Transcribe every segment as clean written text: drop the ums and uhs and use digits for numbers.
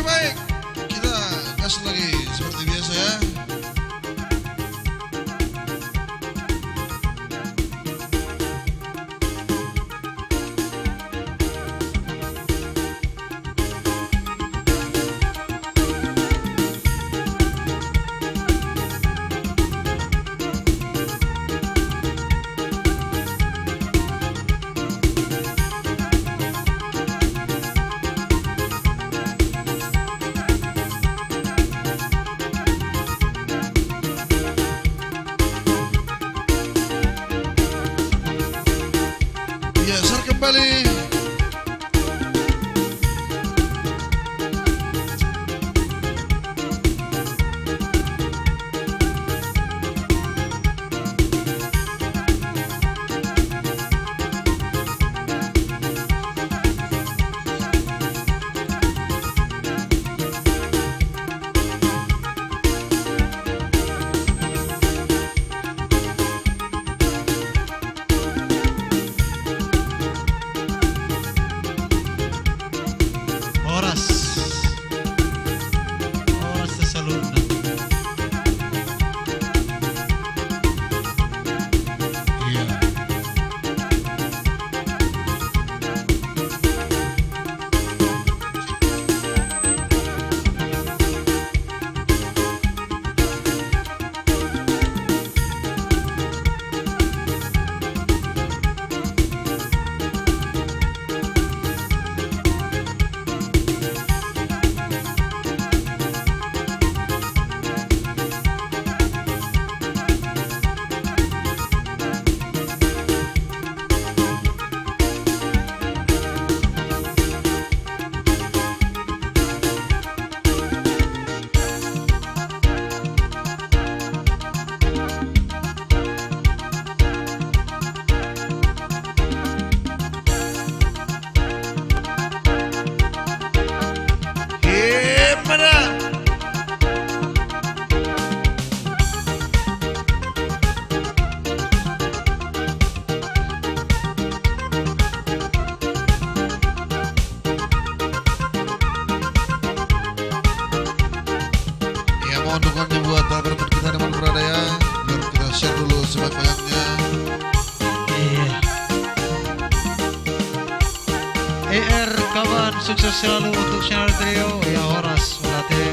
baik, kita gas lagi seperti biasa ya. Geser kembali. Mohon dukungannya buat teman-teman kita di mana berada ya, biar kita share dulu sebanyak-banyaknya. ER kawan, sukses selalu untuk channel trio ya Horas melatih.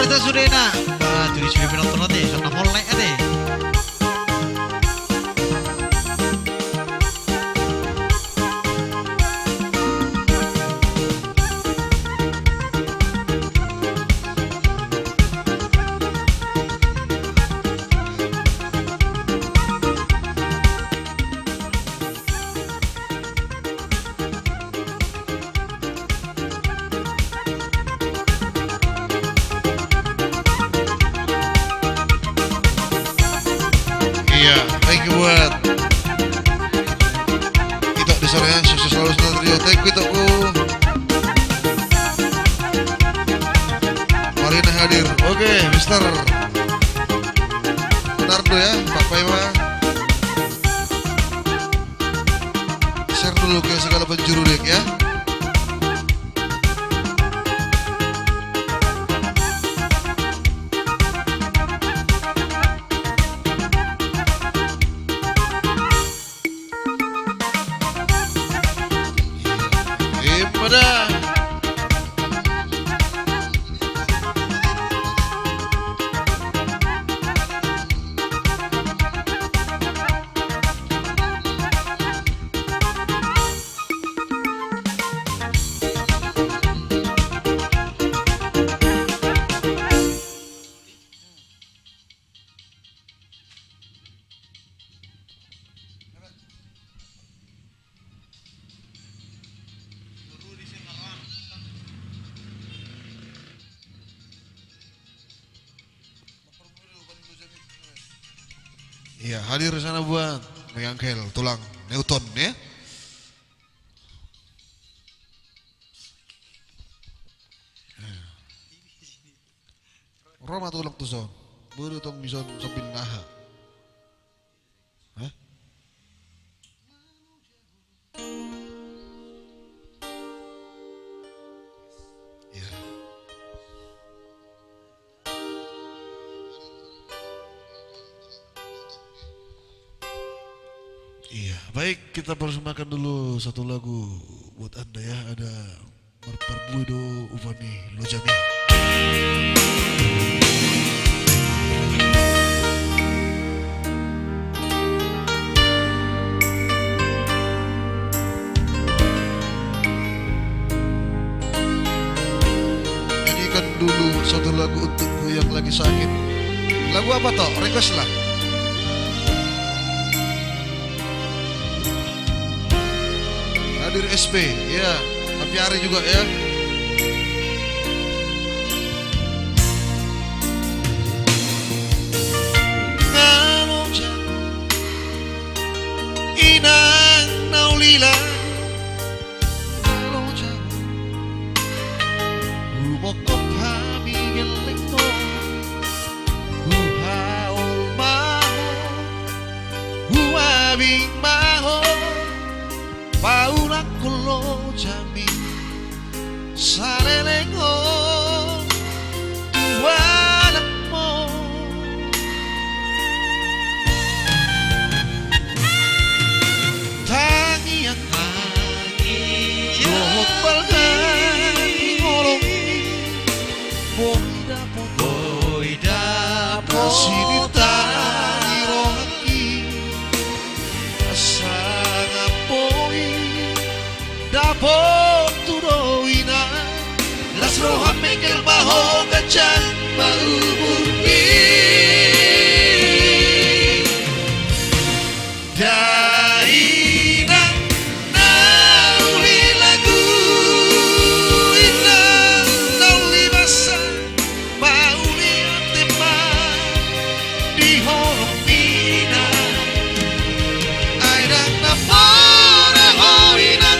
Kita sudah nak, jadi sudah penonton nanti, sudah mulai ada. buat kita di sore ya. Sukses selalu Saudara Trio. Thank you Tokku. Marina hadir. Oke, Mister Bernardo ya, Pak Paima. Share dulu ke segala penjuru dek ya. Pada iya, hadir di sana buat mengangkel tulang Newton ya. Roma tulang tuson, baru tong mison sambil naha. Hah? Ya. Iya, baik kita persembahkan dulu satu lagu buat Anda ya, ada Marparbuido Uvani Lojami. Nyanyikan dulu satu lagu untukku yang lagi sakit. Lagu apa toh? Request lah. Hadir SP, ya, tapi hari juga ya. Ngaloja, inang naulila, ngaloja, umokop hami gelengno, uhaul maho, uabing maho. Paulang kulo jami sarelengo tuanakmo tangian rohot balgani ngolongi boida posinita irohaki asanga poi dapot turoina las rojas me que el bajo cachan maubumi daina nauli lagu ina nauli masa mauli tema di horomina airang napora hoina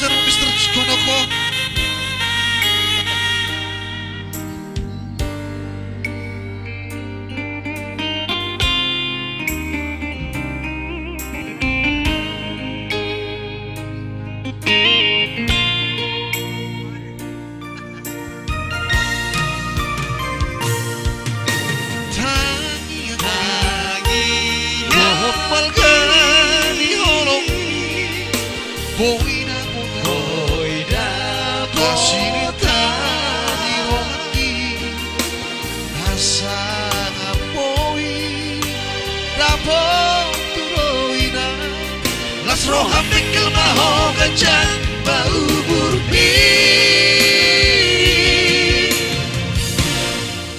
Mr. Konoko. Boina, boina. rasa ngapoi rapor turoina las roha mikil maho kencang bau burbi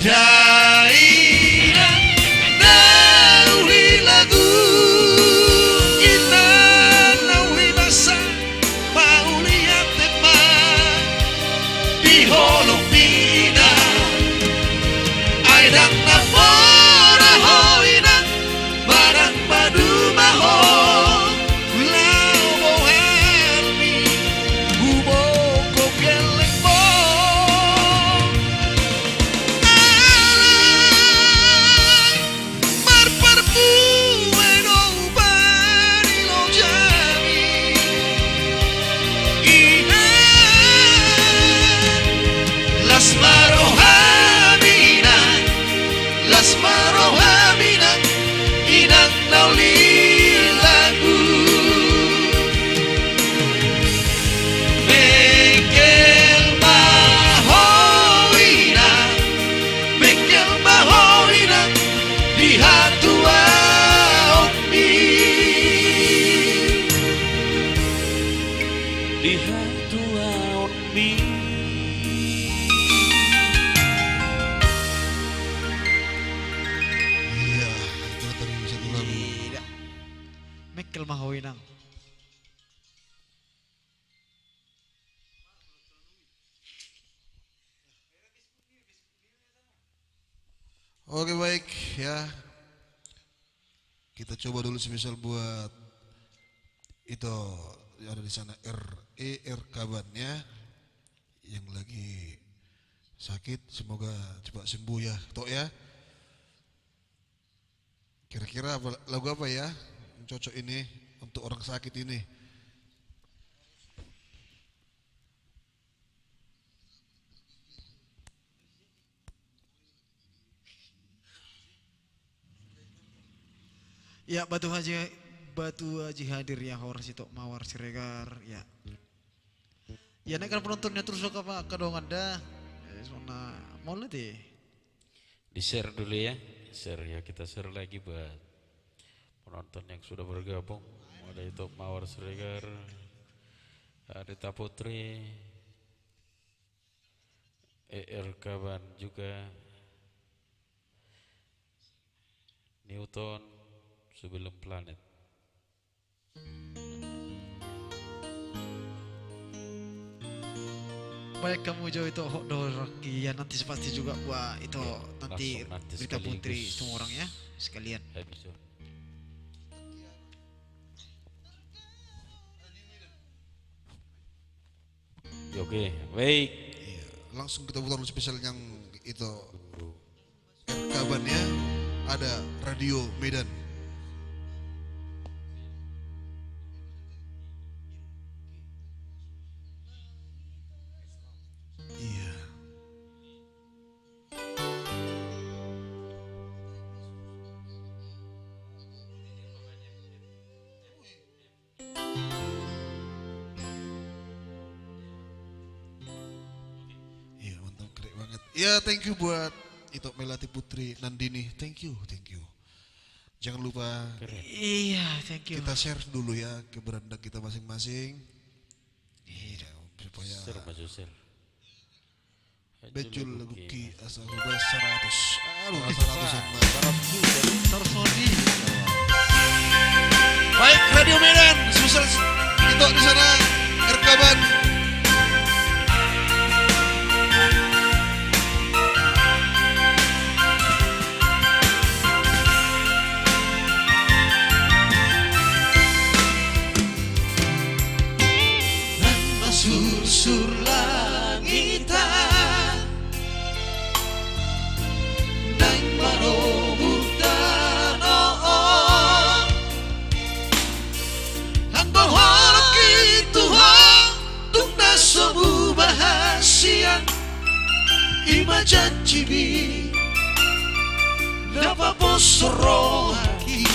daina nauli lagu kita nauli masa mau lihat teman di holong bina aidang napora hoina barang padu maho lau bohemi hubo kokeleng bo alay marparpu eno bani lo jami ina las marohamina las marohamina inang nauli lagu Mekel mahoina di hatua okmi di hatua okmi. Iya, itu tadi satu lagu. Tidak. Mikel Mahoinang. Oke baik ya. Kita coba dulu semisal buat itu yang ada di sana Kaban ya, yang lagi sakit, semoga cepat sembuh ya, Tok ya. Kira-kira lagu apa ya yang cocok ini untuk orang sakit ini? Ya Batu Haji hadir ya horas itu mawar siregar ya. Ya nek kan penontonnya terus suka Pak kedong Anda. Sona mau deh. Di share dulu ya, share ya, kita share lagi buat penonton yang sudah bergabung. Ada itu Mawar Siregar, Rita Putri, Kaban juga, Newton sebelum planet. Baik kamu jauh itu ya nanti pasti juga buat itu Ya, nanti langsung Rita Putri sekaligus. semua orang ya sekalian. Habis itu. Ya, oke, baik. Iya, langsung kita putar dulu spesial yang itu Kaban ya, ada Radio Medan. Iya. Iya mantap, keren banget. Ya thank you buat itu Melati Putri Nandini, thank you. Jangan lupa Iya, thank you. kita share dulu ya ke beranda kita masing-masing. Iya, supaya Share maju share. Becul Luki asal Rubas 100. Aduh, 100 yang Sarsoni. baik, Radio Medan, susah itu di sana, Kaban. Sur langitan nang marobutan ang bahwa Tuhan tung nasobu bahasia imajan cibi dapat posorohaki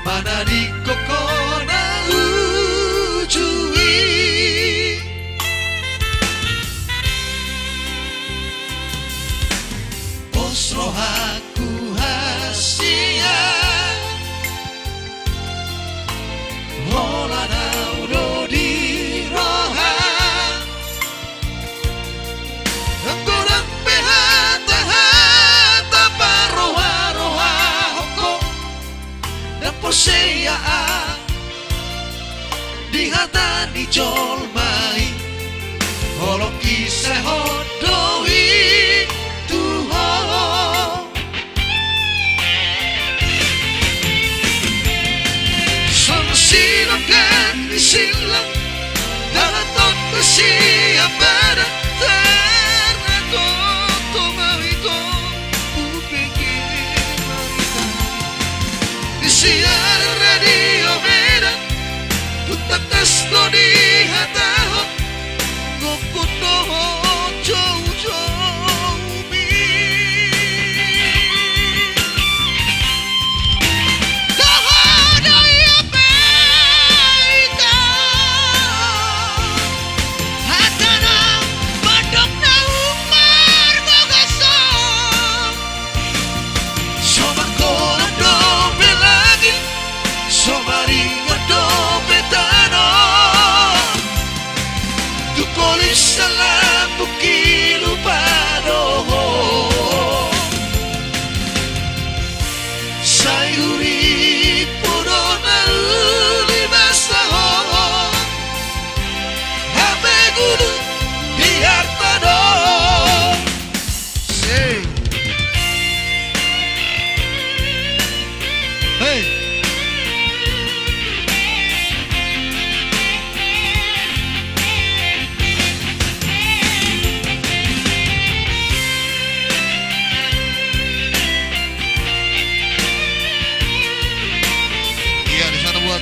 mana di kokona ujui. Osrohaku hasia Holana udo di roha Angkoran pehata-hata paroha-roha hoko Dan posea di hata di jolmai Holoki sehodoi tuho Sama silakan disilang Dalam tot besia pada terako Tomawiko upikir marita Di siar radio Medan Tutakas no di hataho Gokuno jauh-jauh mi Kahada ya baita Hatana badok na umar bagasong Soman ko ando belagi Somari ando betano Tukolis salam bukilu padoho Sayuri purona ulibasaho Hame guru diartano Say Hey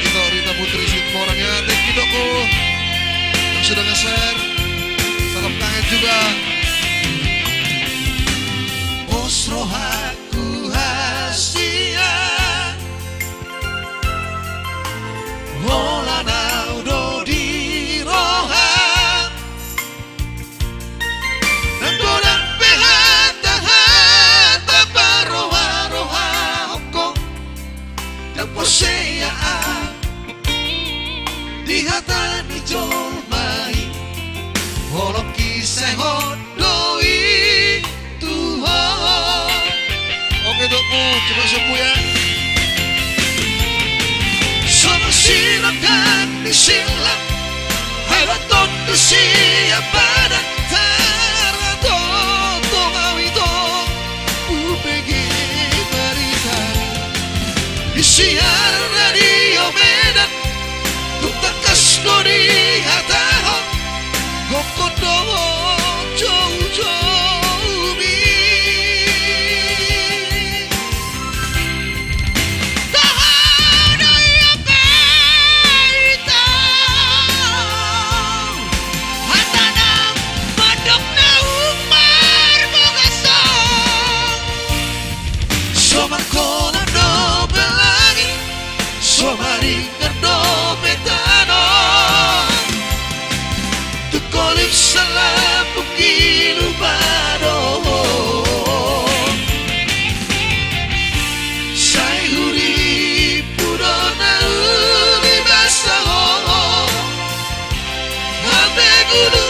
Tito Rita Putri semua orangnya thank you Doko yang sudah nge-share salam kangen juga Osrohaku hasia Holana udo di roha Nanggodan pehata-hata paroha-roha hoko Dan posea di hata ni jolmai Holoki sehodoi tuho Oke Dokmu, coba sembuh ya Sama silakan disilang Haraton kesia pada tarato Tongawito upegi maritari Di siar radio Medan Tutakas no di hataho Gokono jauh-jauh mi Tahada ya baita Hatana badok na umar bagasong Soman kono no belagi Somari ngerdo betano Tukolik salam bukilu padoho Sayuri purona ulibasaho Hame guru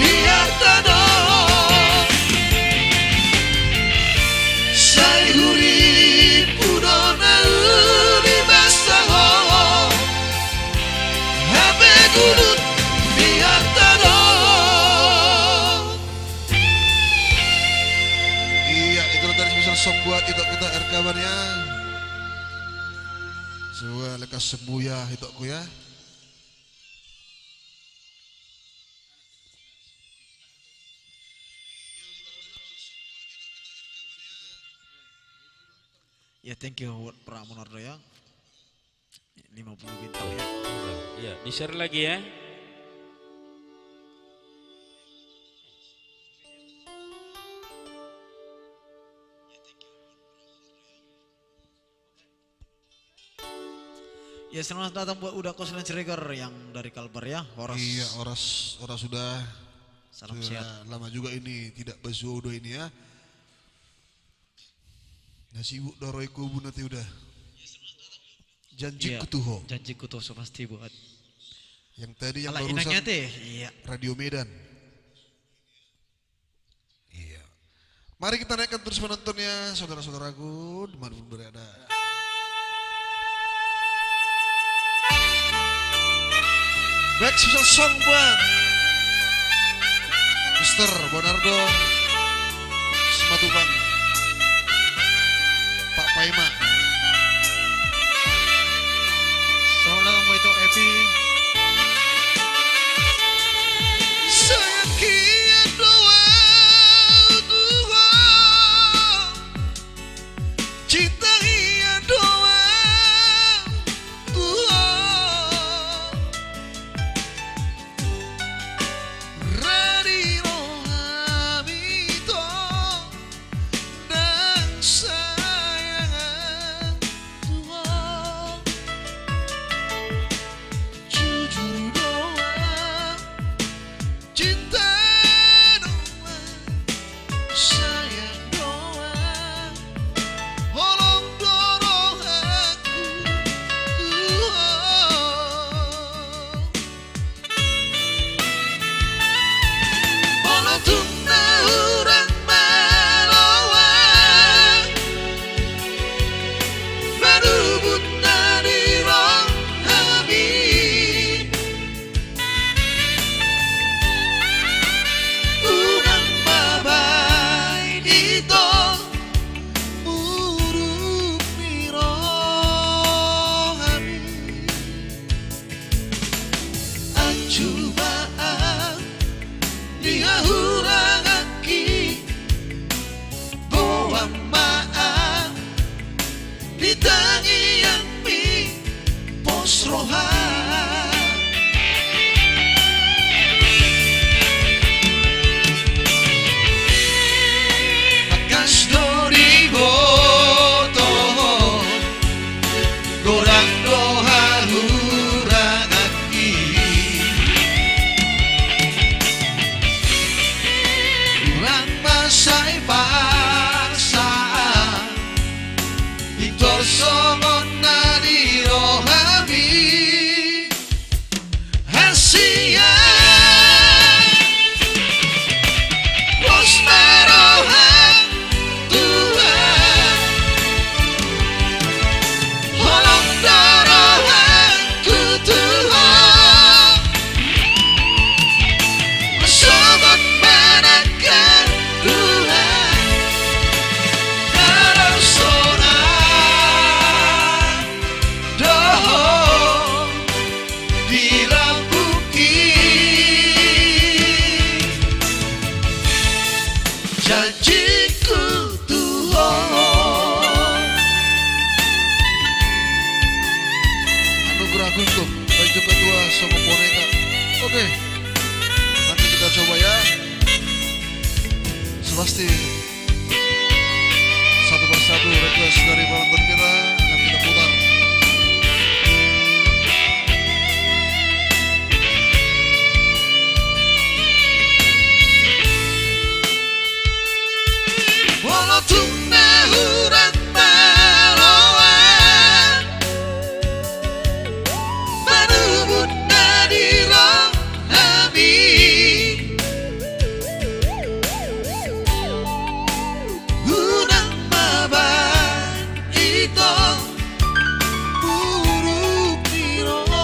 diartano Sayuri purona ulibasaho Hame guru diartano Iya itu dari spesial song buat itu kita kabarnya Sewa lekas sembuh ya hitokku ya Ya thank you buat Pramonardo ya 50 bintang ya. Ya, di-share lagi ya. Ya selamat datang buat Uda Koslan Ciregar yang dari Kalbar ya. Horas. Iya, Horas sudah Salam sudah sehat. lama juga ini tidak bersuara ini ya. Nasi ibu doroi kubu nanti udah. Janji Iya, kutuho. Janjiku tuh pasti buat. Yang tadi yang Alah barusan inangnya teh. Iya. Radio Medan. Iya. Mari kita naikkan terus penontonnya, saudara-saudaraku, dimanapun berada. Back special song buat Mr. Bonardo Sematupang, Pak Paima. Selamat datang buat itu Epi. Sayang kian doa Tuhan, cinta ia doa Tuhan, radio hamito dan sayang Tuhan, jujur doa cinta doa sayang doa holong dorong aku holong tuna urang malawa madubut nadi rong habib urang babay dito murug ni rohami ang cubaan dihahurang aki bawa maan ditangi yang mi posrohan Akas dori boto gorang doha hurang aki urang masay paksa Victor Somon na di rohami Hasia Bos narohan Tuhan Holong darohan ku Tuhan Sobat manakan Tuhan Karo sonan Doho dirambuki Janjiku Tuhan Anugerah Guntur Baju kedua sama boneka. Oke, nanti kita coba ya. Pasti satu persatu request dari penonton kita akan kita putar. Walau tuna hurang malawan manubut nadi rong habib Unang maban ito buruk ni rohani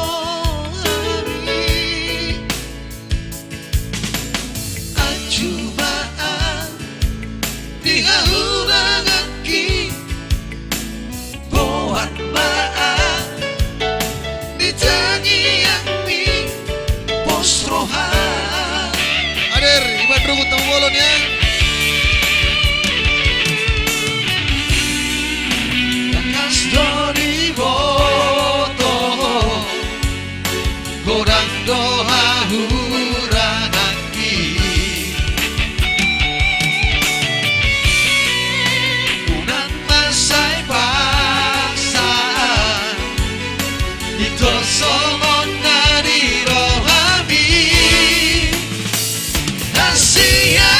Ang cubaan dihahurang aki Bohan maan ditangi yang mi posrohan Ader, Iban Rungut tamu bolon ya Takas dori boto Gorang doha hurang aki Unang masay paksa Ito somon na di rohami Asia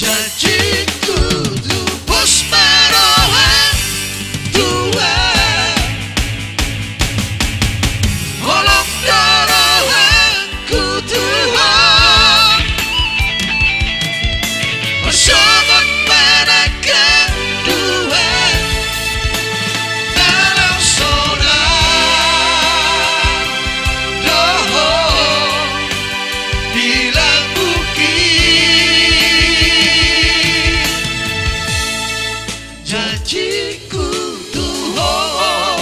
Janjiku tubus marohan tua Holong dorohanku Tuhan Masyarakat mana kedua Dalam sonar Doho Bilang bukit Janjiku Tuhan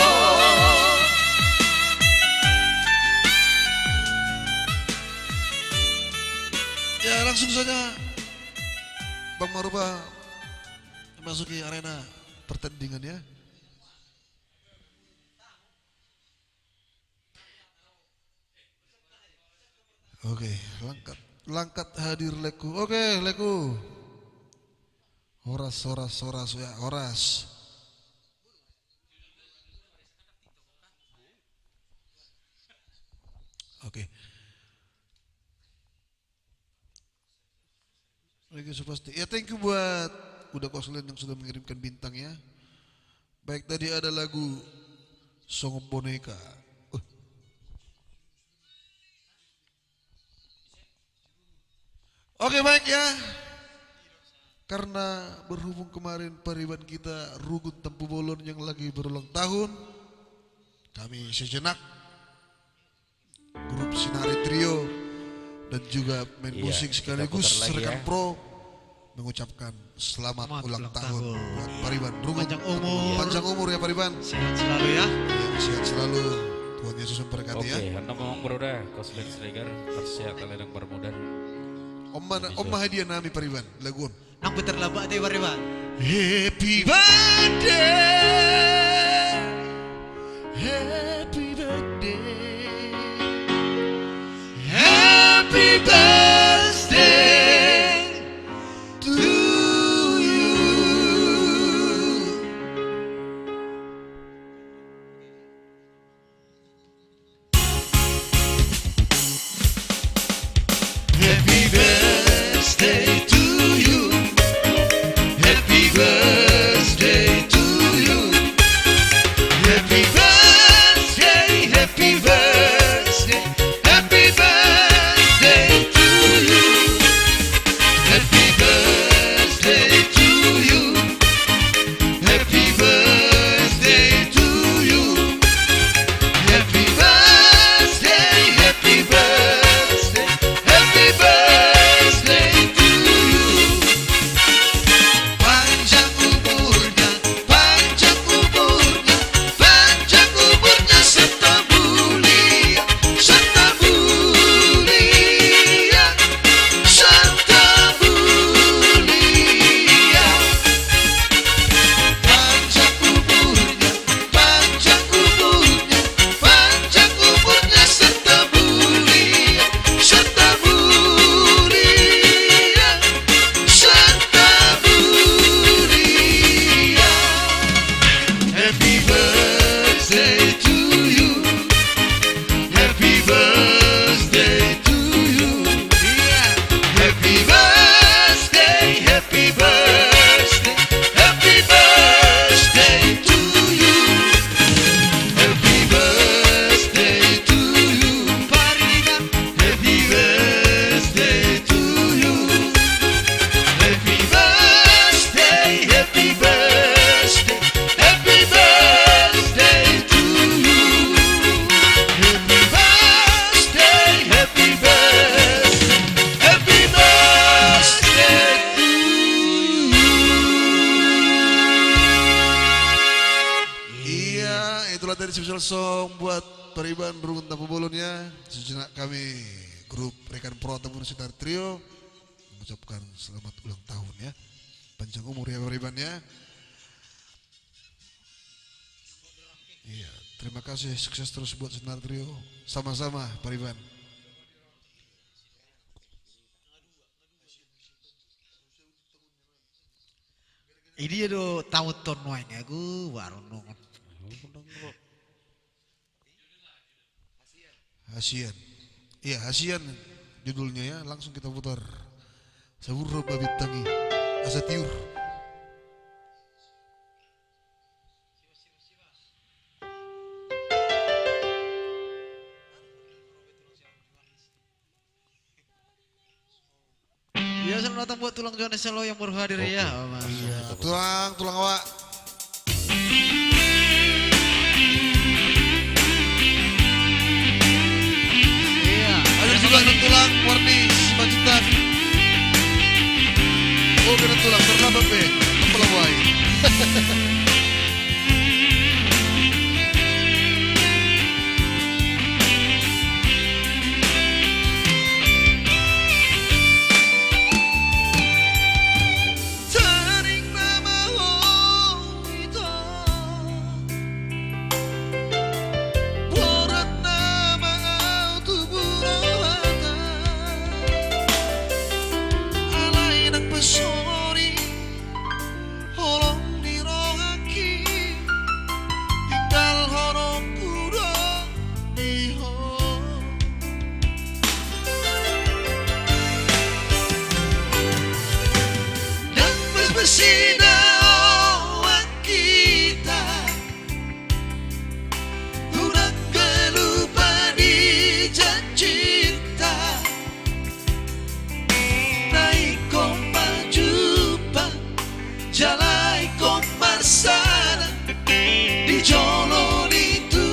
Ya langsung saja Bang Maruba memasuki arena pertandingan ya. Oke, langkat hadir Leku. Oke, Leku. Horas ya, horas. Oke. Lagi pasti. Ya thank you buat Kuda Koslen yang sudah mengirimkan bintang ya. Baik tadi ada lagu Song Boneka. Oke baik ya. Karena berhubung kemarin pariban kita Rugun Tampu Bolon yang lagi berulang tahun, kami sejenak grup Sinari Trio dan juga main Iya, musik kita sekaligus putar lagi rekan ya. pro mengucapkan selamat ulang tahun buat Pariban Rugun. Panjang umur. Ya Pariban. Sehat selalu ya. Ya, sehat selalu. Tuhan Yesus memberkati Oke, ya. hendak ngomong berudah, Koslen Sregar, tersehat yang bermudan. Om hadiah nami Pariban, lagu om. Nang putar labak deh Pariban. Happy birthday, happy birthday, happy birthday to you. Happy birthday to you. Happy birthday to you. Happy birthday, happy birthday, happy birthday to you. Happy birthday to you. Happy birthday to you. Happy birthday, happy birthday, happy birthday to you. Panjang umurnya, panjang umurnya, panjang umurnya serta mulia, serta mulia, serta mulia. Panjang umurnya, panjang umurnya, panjang umurnya serta mulia, serta mulia, serta mulia. Happy birthday to you. Happy birthday to you. Happy birthday, happy birthday, happy birthday to you. Happy birthday to you. Pariban. Happy birthday to you. Happy birthday, happy birthday, happy birthday to you. Happy birthday, happy birthday, happy birthday to you. Iya, itulah tadi special song buat Pariban Rugun Tampu Bolon ya. Sejenak kami grup rekan pro ataupun Sinar Trio mengucapkan selamat ulang tahun ya. Panjang umur ya Pariban ya. Iya, terima kasih, sukses terus buat Sinar Trio. Sama-sama Pariban. Ini do tahu ton wae aku baru nongon. Hasian. Iya, Hasian judulnya ya, langsung kita putar. Saburo Babit Tangi. asa tiur. Ya selamat datang buat tulang Johannes Selo yang baru hadir ya. Oh, Mas. Tulang awak. Iya. Ada juga tulang warni Simajutan. Oh, kena tulang terlambat be. Pelawai. Bersinar kita udah gelupa di cinta naik kompa jupa jalai kompa sana di jolo itu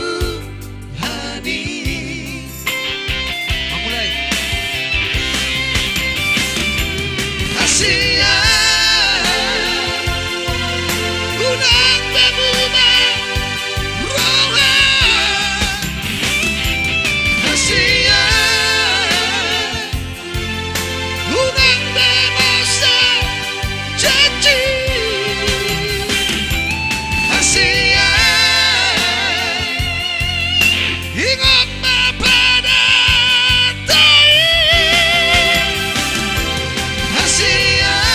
hani Mulai. Asia unang bebuba roha Asia unang bemosa janji Asia ingat pada tai Asia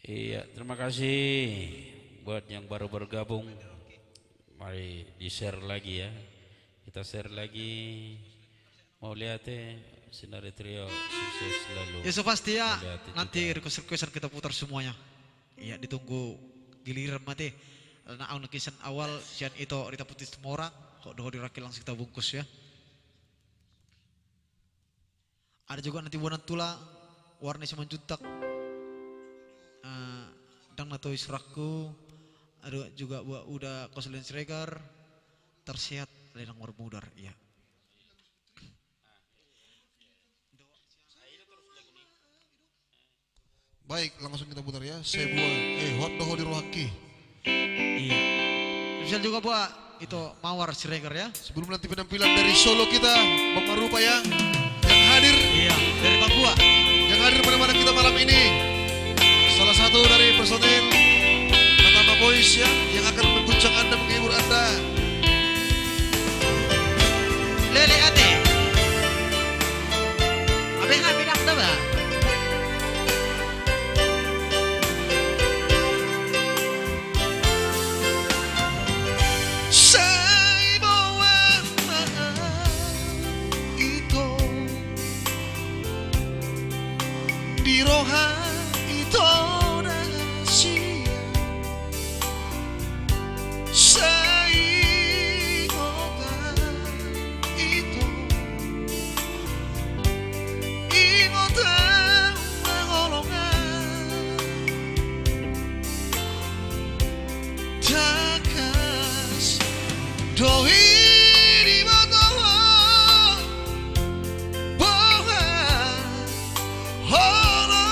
Iya, terima kasih buat yang baru bergabung. Mari di-share lagi ya. Kita share lagi. Mau lihat Sinari Trio sukses selalu. Ya so pasti ya, Mau lihat nanti juga. request-requestan kita putar semuanya. Iya, ditunggu giliran mati. Nah, ang nakisan awal sian itu Rita Putih Temora, kok doho diraki langsung kita bungkus ya. Ada juga nanti buanan tula, warna siman juntak. Dang nato israku, ada juga buat udah Koselin Sregar, tersihat ledang mudar, iya. Baik, langsung kita putar ya. Sebuah hot doho di Rohaki. Iya. Bisa juga buat itu Mawar Siregar ya. Sebelum nanti penampilan dari Solo kita, Bang Marupa ya, yang hadir, Iya. Dari Papua. yang hadir pada kita malam ini. Salah satu dari personil Pertama Boys ya, yang akan mengguncang Anda, menghibur Anda. Lele ate. Abeng bilang ba? Say bawa itu di roha itu rahasia. Say ingatan itu, ingatan mengolongan takas doi di bawah bawah holo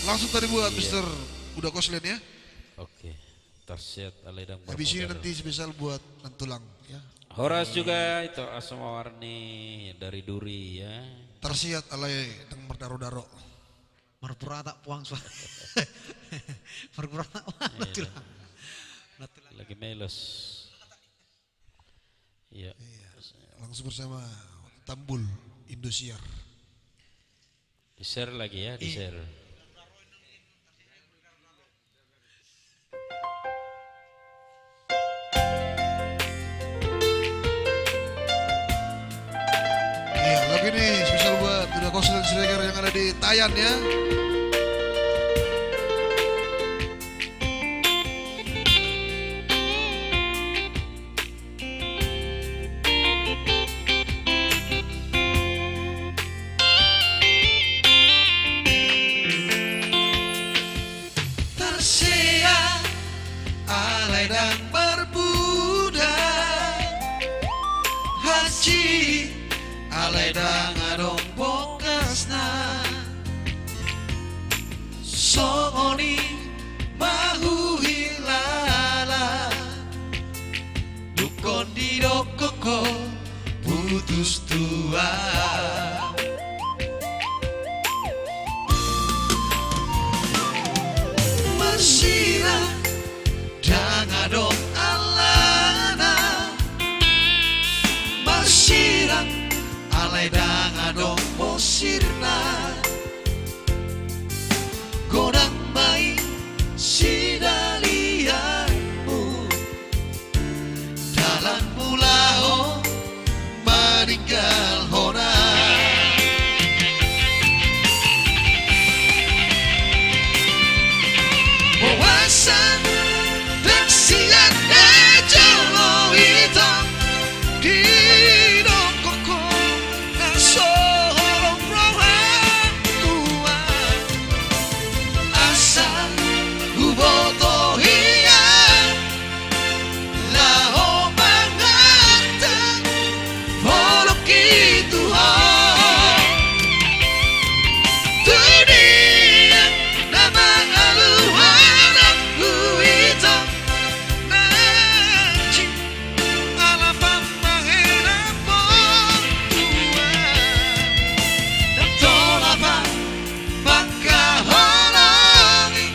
Langsung tadi buat Mister Udah Koslen ya. Oke. Tarsiat Aledang Habis ini Barpodar. nanti spesial buat Nantulang ya. Horas juga itu Asma Warni dari Duri ya. Tersiat alay teng merdaro-daro. Marpura tak puang suara. Marpura tak puang. Iya. Lagi melos. Iya. Langsung bersama Tambul Indosiar. Di share lagi ya, di share. Iya, lagu ini spesial buat Udah Koslen Siregar yang ada di Tayan ya. Tersiar alay dan berbudak haji alay dan adong bokasna sooni mahu hilala dukon di dokoko putus tua. Masira dangadong alana Masira alay dangadong posirna Godang mai sidalianmu Dalam mulao meninggal hona. Wawasan dan siang jauh hitam di dongkoko dan sorong rohan tua asal huboto hiang laho manganteng bolok itu dunia nama aluhan aku itu nanti alapan menghina pon tua dan tolapa pangkahalangi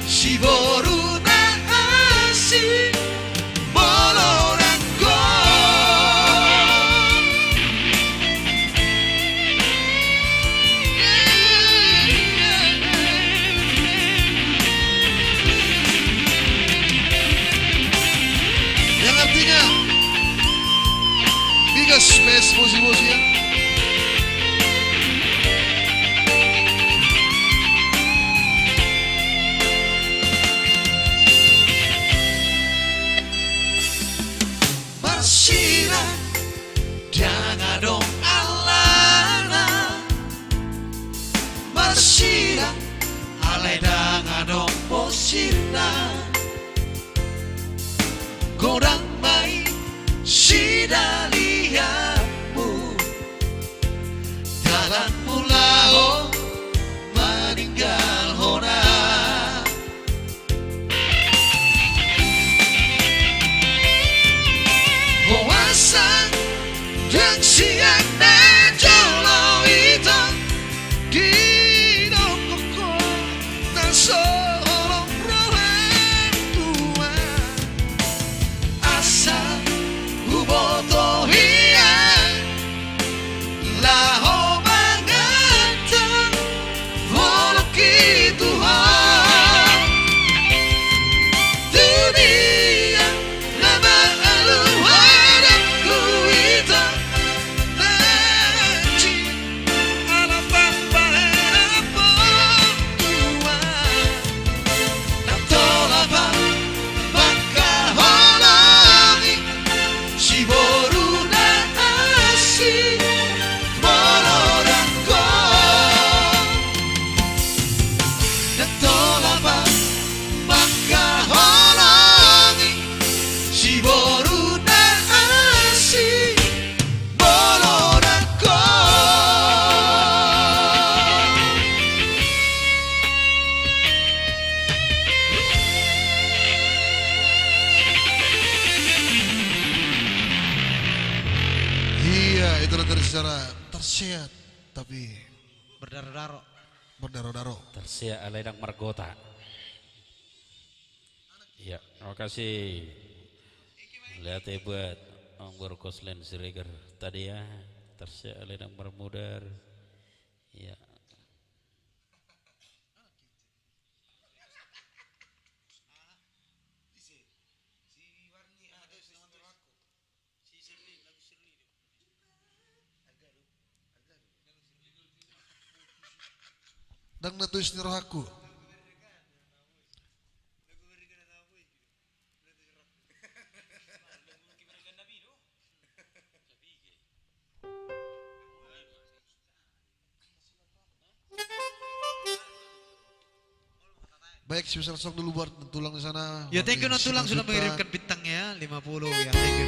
si boru na asih moloran yang artinya bigas space bosi-bosi ya. Marsira dangadong alana Marsira alay dangadong posirna Godang mai sidalianmu Dalam mulao meninggal hona. Wawasan dan siang dan jauh hitam di dongkoko dan sorong rohan tua asal huboto secara tersiat tapi Berdarah-darah. berdarah-darah. Tersia Aledang Margota. Ya, terima kasih. Lihat ya buat Anggur Koslen Siregar tadi ya. Tersia Aledang Marmudar. Ya. Dan natuis ni rohaku. Baik, si Besar Sok dulu buat tulang di sana. Ya thank you Nantulang sudah mengirimkan bintangnya 50 ya. Thank you.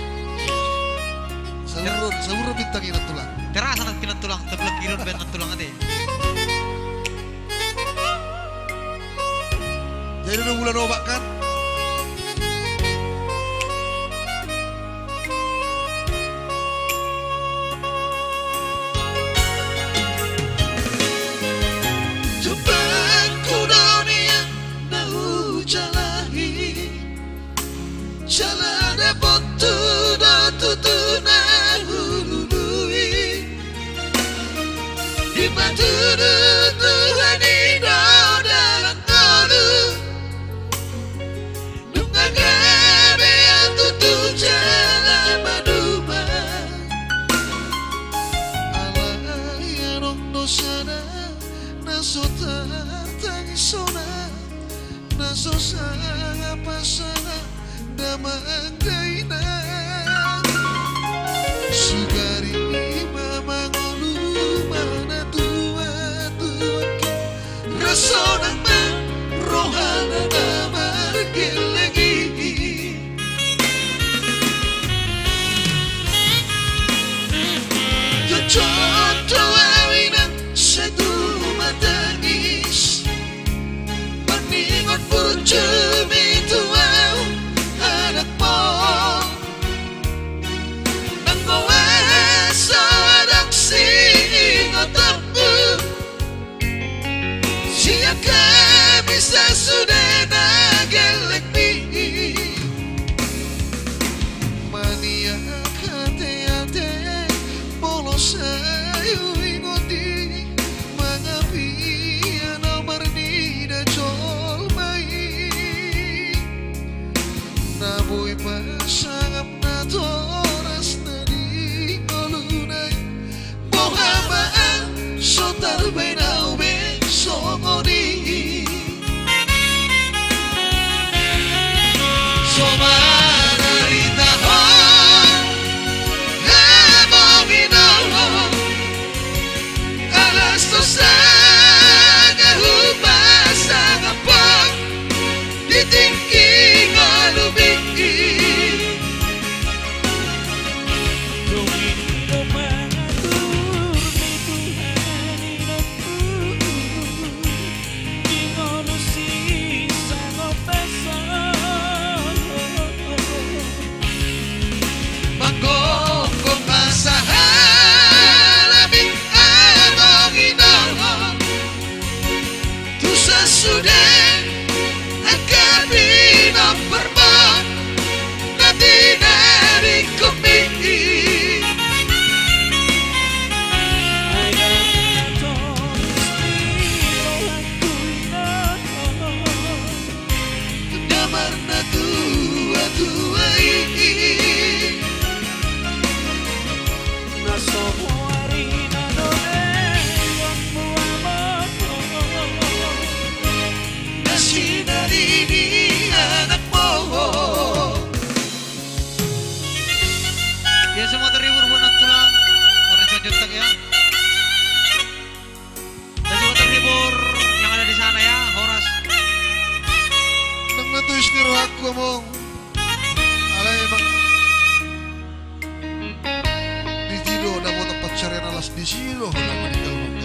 Saburo bintangin Nantulang. Terasa nak Nantulang, tebelang kirim ben Nantulang ate. Jadi udah bulan obat kan? Di sini loh, meninggal mengambil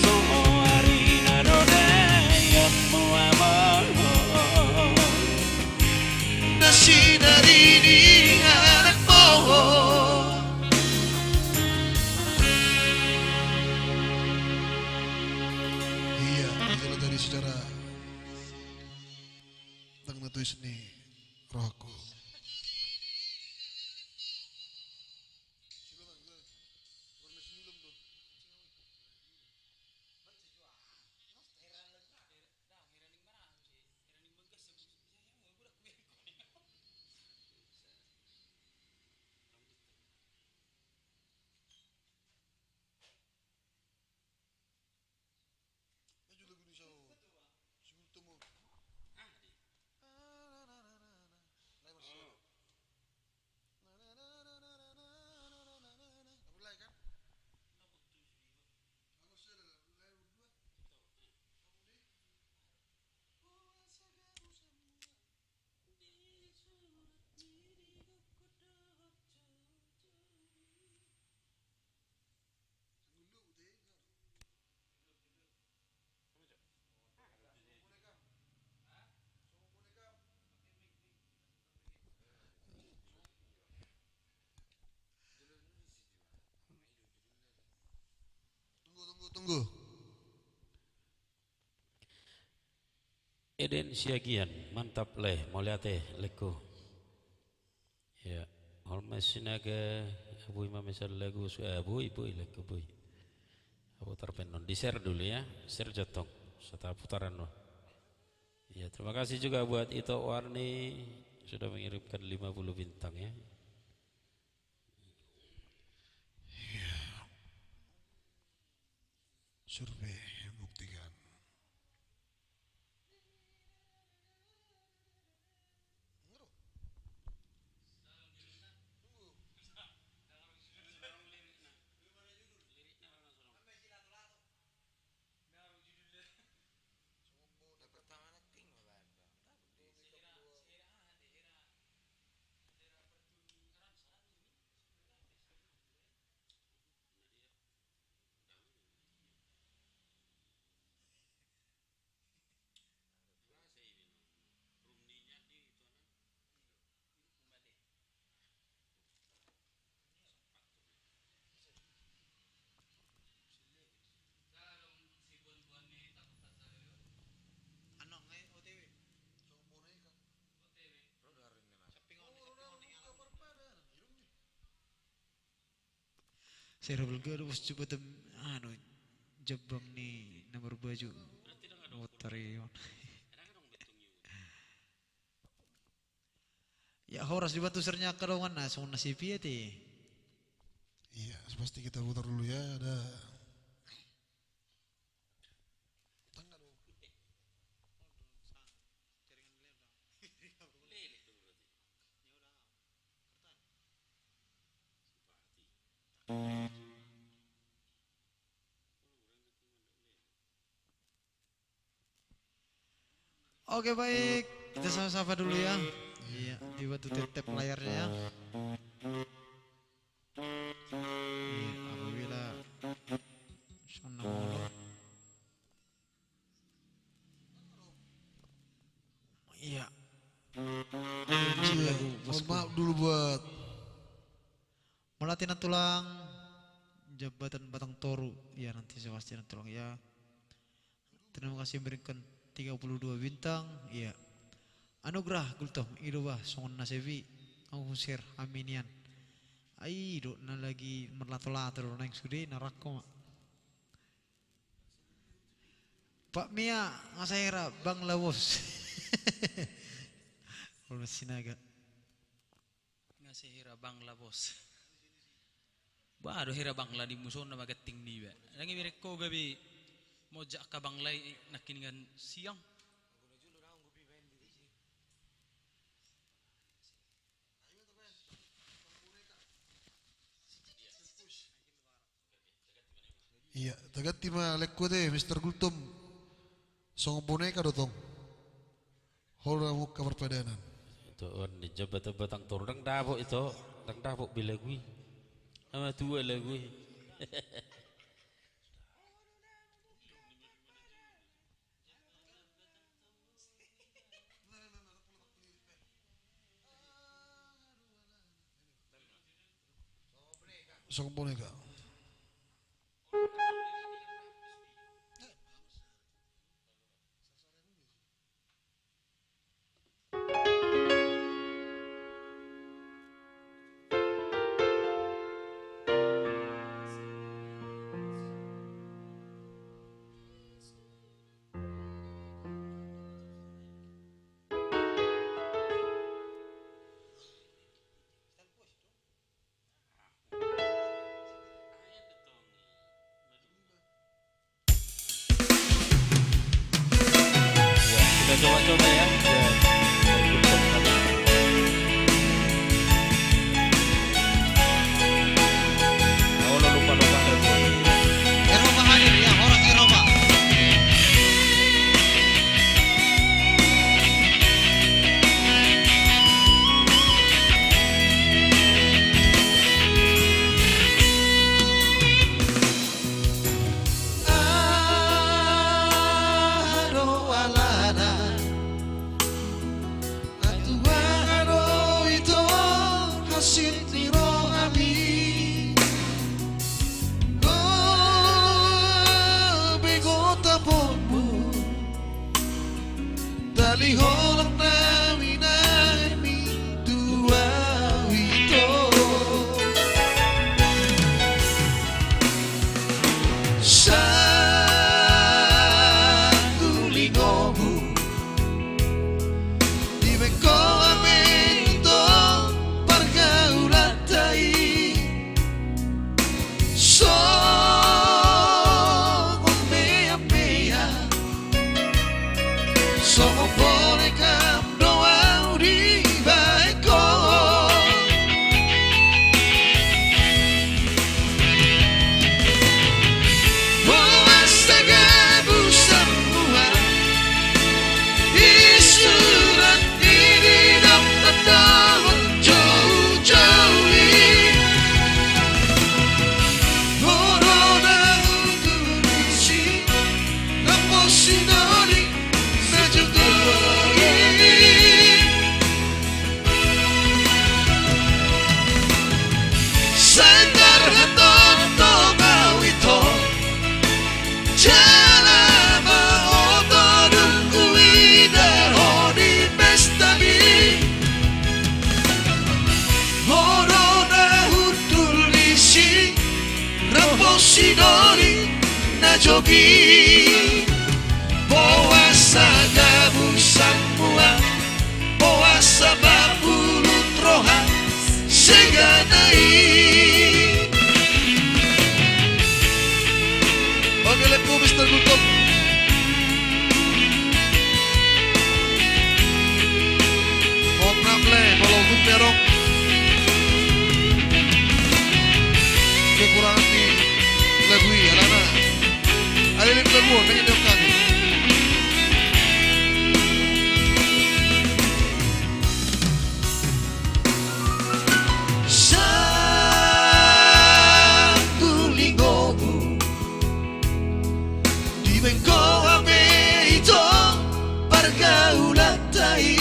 so arina rode yang muamah nasi dari di anak pohon. Iya, itulah tadi saudara tentang netui seni rohku. Tunggu. Eden siagian mantap leh moliate leko ya almas sinaga abu imam misal lagu su abu ibu leko boy abu terpenon di share dulu ya share jotong setelah putaran no ya terima kasih juga buat Ito Warni sudah mengirimkan 50 bintang ya. Survei membuktikan. Saya belga bos coba tem anu jebang nih nomor baju Otarion. Ya horas dibantu sernya kedongan langsung nasi pia teh. Iya, pasti kita putar dulu ya. Ada Oke baik, kita sama-sama dulu ya. Iya, dibantu tap layarnya ya. Iya, apabila sana molo. Iya. iya, mohon maaf dulu buat Melatihan tulang jabatan Batang Toru. Ya nanti saya pastikan tulang ya. Terima kasih berikan 32 bintang. Iya. Anugerah Gultom Idobah Songon Nasevi Angusir Aminian. Ai do na lagi merlato-lato na yang sudah narako. Pak Mia ngasahira Bang Lawos. Kalau sinaga. Ngasihira Bangla bos. Baru hira Bangla di musuh na magating ni ba. Nangi mireko gabi mojak ka Bangla nakiningan siang. iya, tagati ma lekko deh Mr. Gultom. Song boneka dotong. Hora muka perpadanan. Itu di jabatan Batang Toru dang dabok itu dang dabok bila gue sama tua lah gue Songponeka. Kita coba-coba ya. Oh, lo lupa-lupa ada tuh. Eropa hadir ya, orang Eropa. Ado alana, atuano ito kasintiro ami. Oh, bigota pomu, daliholang namin ami dua ito. Sa tulingomu di bengko amento pergaulatai so mea so boleh kam doa di bengko. Sidori na jogi boa sagabu samua boa sababu troha seganai. Oke, let's go Mr. Gultom. Mau namle mau guterong kekurangan di lagui alana alilin lagu dengan yang kami sa tulingomu di bengko ame ito pergaulatai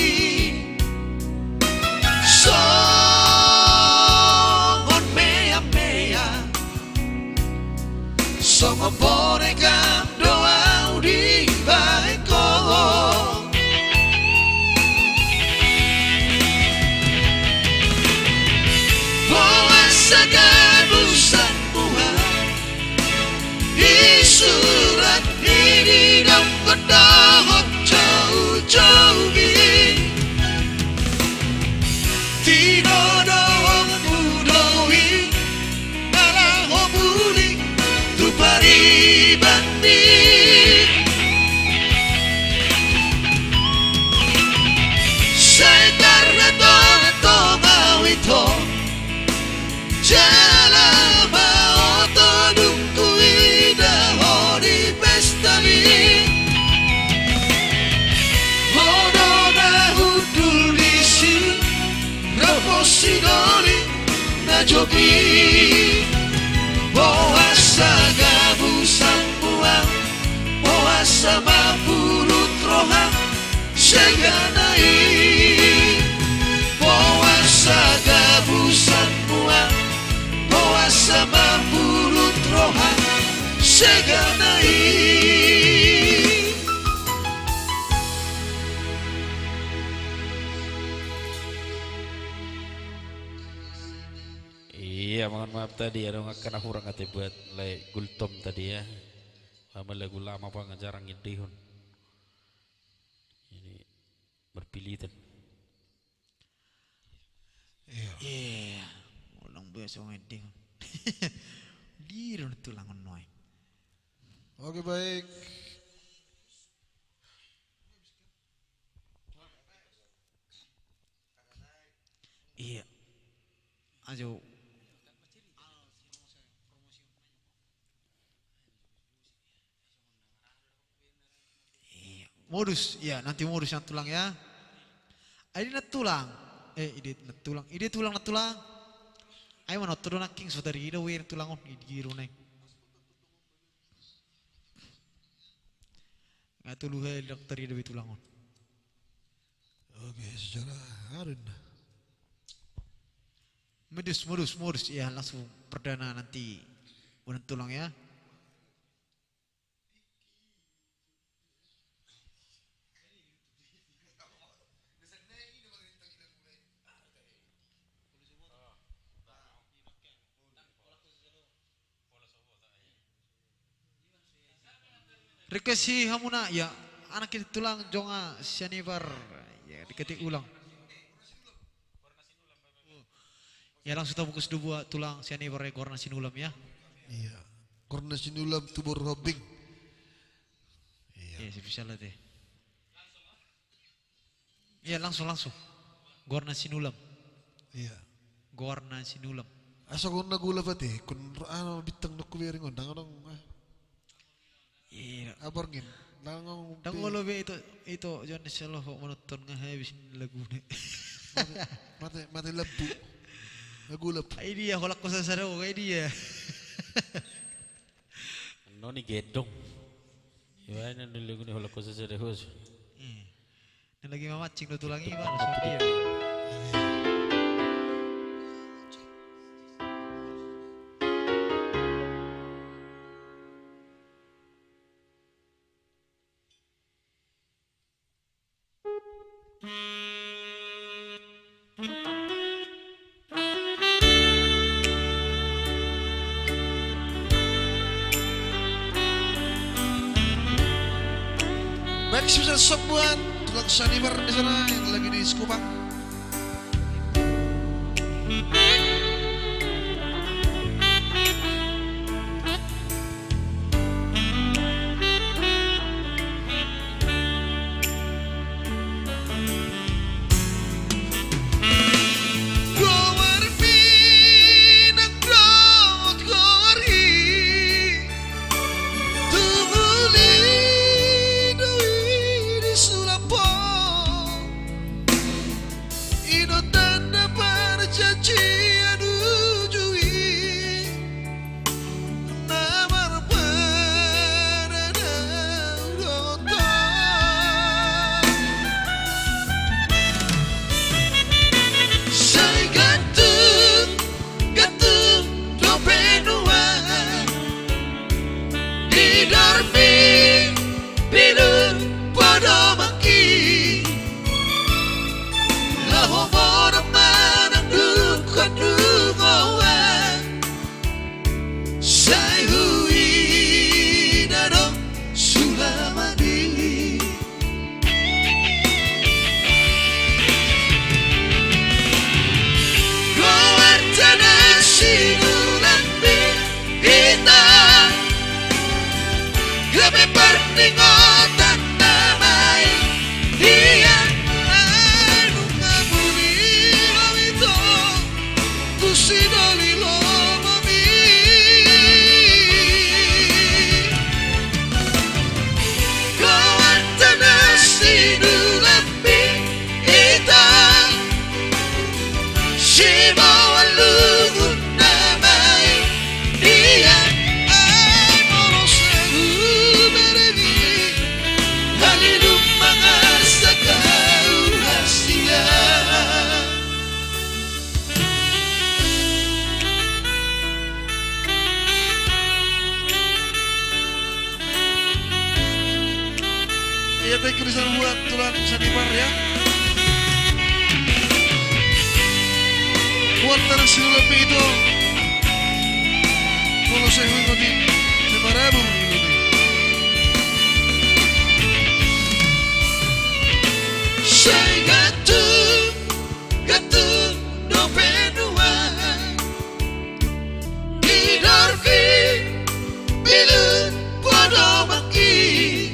songon mea-mea songo boneka doa di bengko. Puasakan semua di surat ini dan pedang jauh-jauh ini tidak doang budoi malah hobuli tu paribandi saya karena tong itu jalan mau todungku ida hori pestami hodona hudul isi raposidori na jogi boa sagabu sampuang boa sama bulu troha seganai boa sagabu sampuang boa sama seganai. Iya, mohon maaf tadi ada akan kurang kata buat lay gultom tadi ya. Lama lagu lama banget jarang ngidihun. Ini berpilihan. Iya, ulang biasa ngeding. Dirun tulang noy. Oke baik. Iya. Ajo. Iya. Modus, ya nanti modus yang tulang ya. Ide na tulang. Ide na tulang. Ide tulang na tulang. Ay mana tulang na king saudari ide wir tulang on ide neng. Ngatulu he dokter ide tulang on. Oke, secara Harun. Modus, ya langsung perdana nanti udah tulang ya. Rekesi hamuna ya anak itu tulang jonga sianibar ya diketik ulang. Ya langsung kita fokus dua tulang sianibar gorna sinulam ya. Iya. Korna sinulam tubur hobbing. Iya, bisa lah deh. Iya langsung. Gorna sinulam. Iya. Gorna sinulam. Asa kung nagula pati, kung ano bitang nakuwering on, nang Iya. abarngin, nang Dan kalau be itu jangan selalu menonton habis lagu ni. mati lebu, nagulap. Ay dia kolak ko sa saro kay dia. Noni gedong. Iwan dulu ni holak ko sa serehus. Yang lagi mamacing do tulang iman so dia. Baik, spesial sok buat tulang sanibar di sana yang lagi di Sekupang. Ino tanda berjanji spesial buat tulang Sanipar ya. Buat terasi lebih itu kalau saya ikuti 5.000 ini. Saya gatu dopenua idorfi bilun podo maki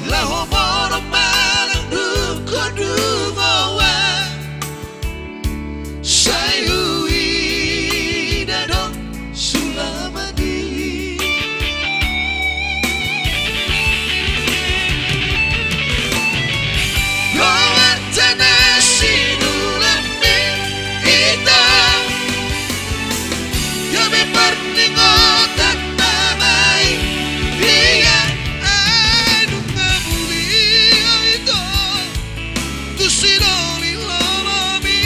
laho moro malang du kodu bawa sayui dadong sulamadi Gawat tanah sinulami ita Gabi perningotan mamai Dia anu ngabuli ito Tusidoli lolomi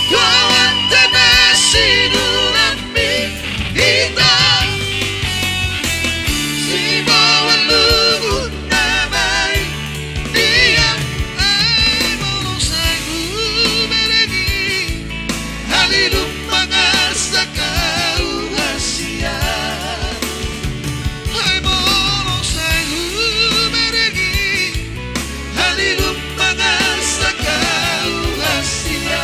Gawat tanah sinulami ita Si bawa lugut namai Dia ay monosay umeregi Halilum mangarsa kauhasia Ay monosay umeregi Halilum mangarsa kauhasia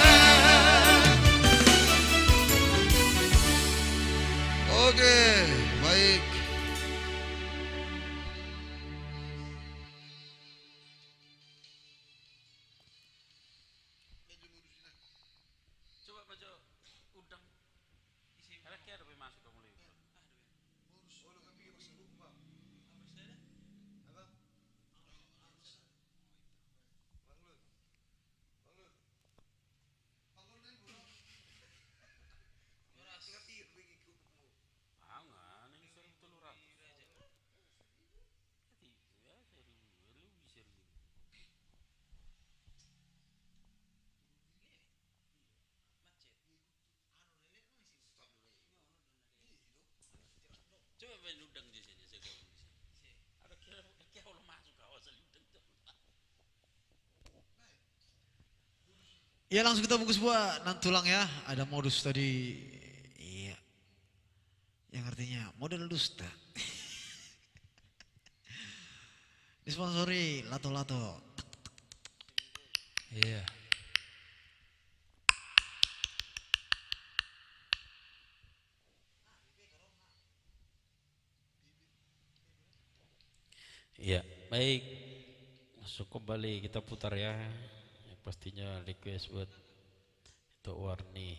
Oke, baik. Coba baca udang. Ada kira ada masuk kamu lihat. Angan ini sering teluran. Ya sering lu bisa. Coba main udang di sini sekarang. Ada kira orang masuk kawasan udang tuh. Ya langsung kita bungkus buat nantulang ya. Ada modus tadi. Iya. Yang artinya model dusta. Disponsori lato-lato. Iya. Iya, baik. Masuk kembali kita putar ya. Yang pastinya request buat itu warni.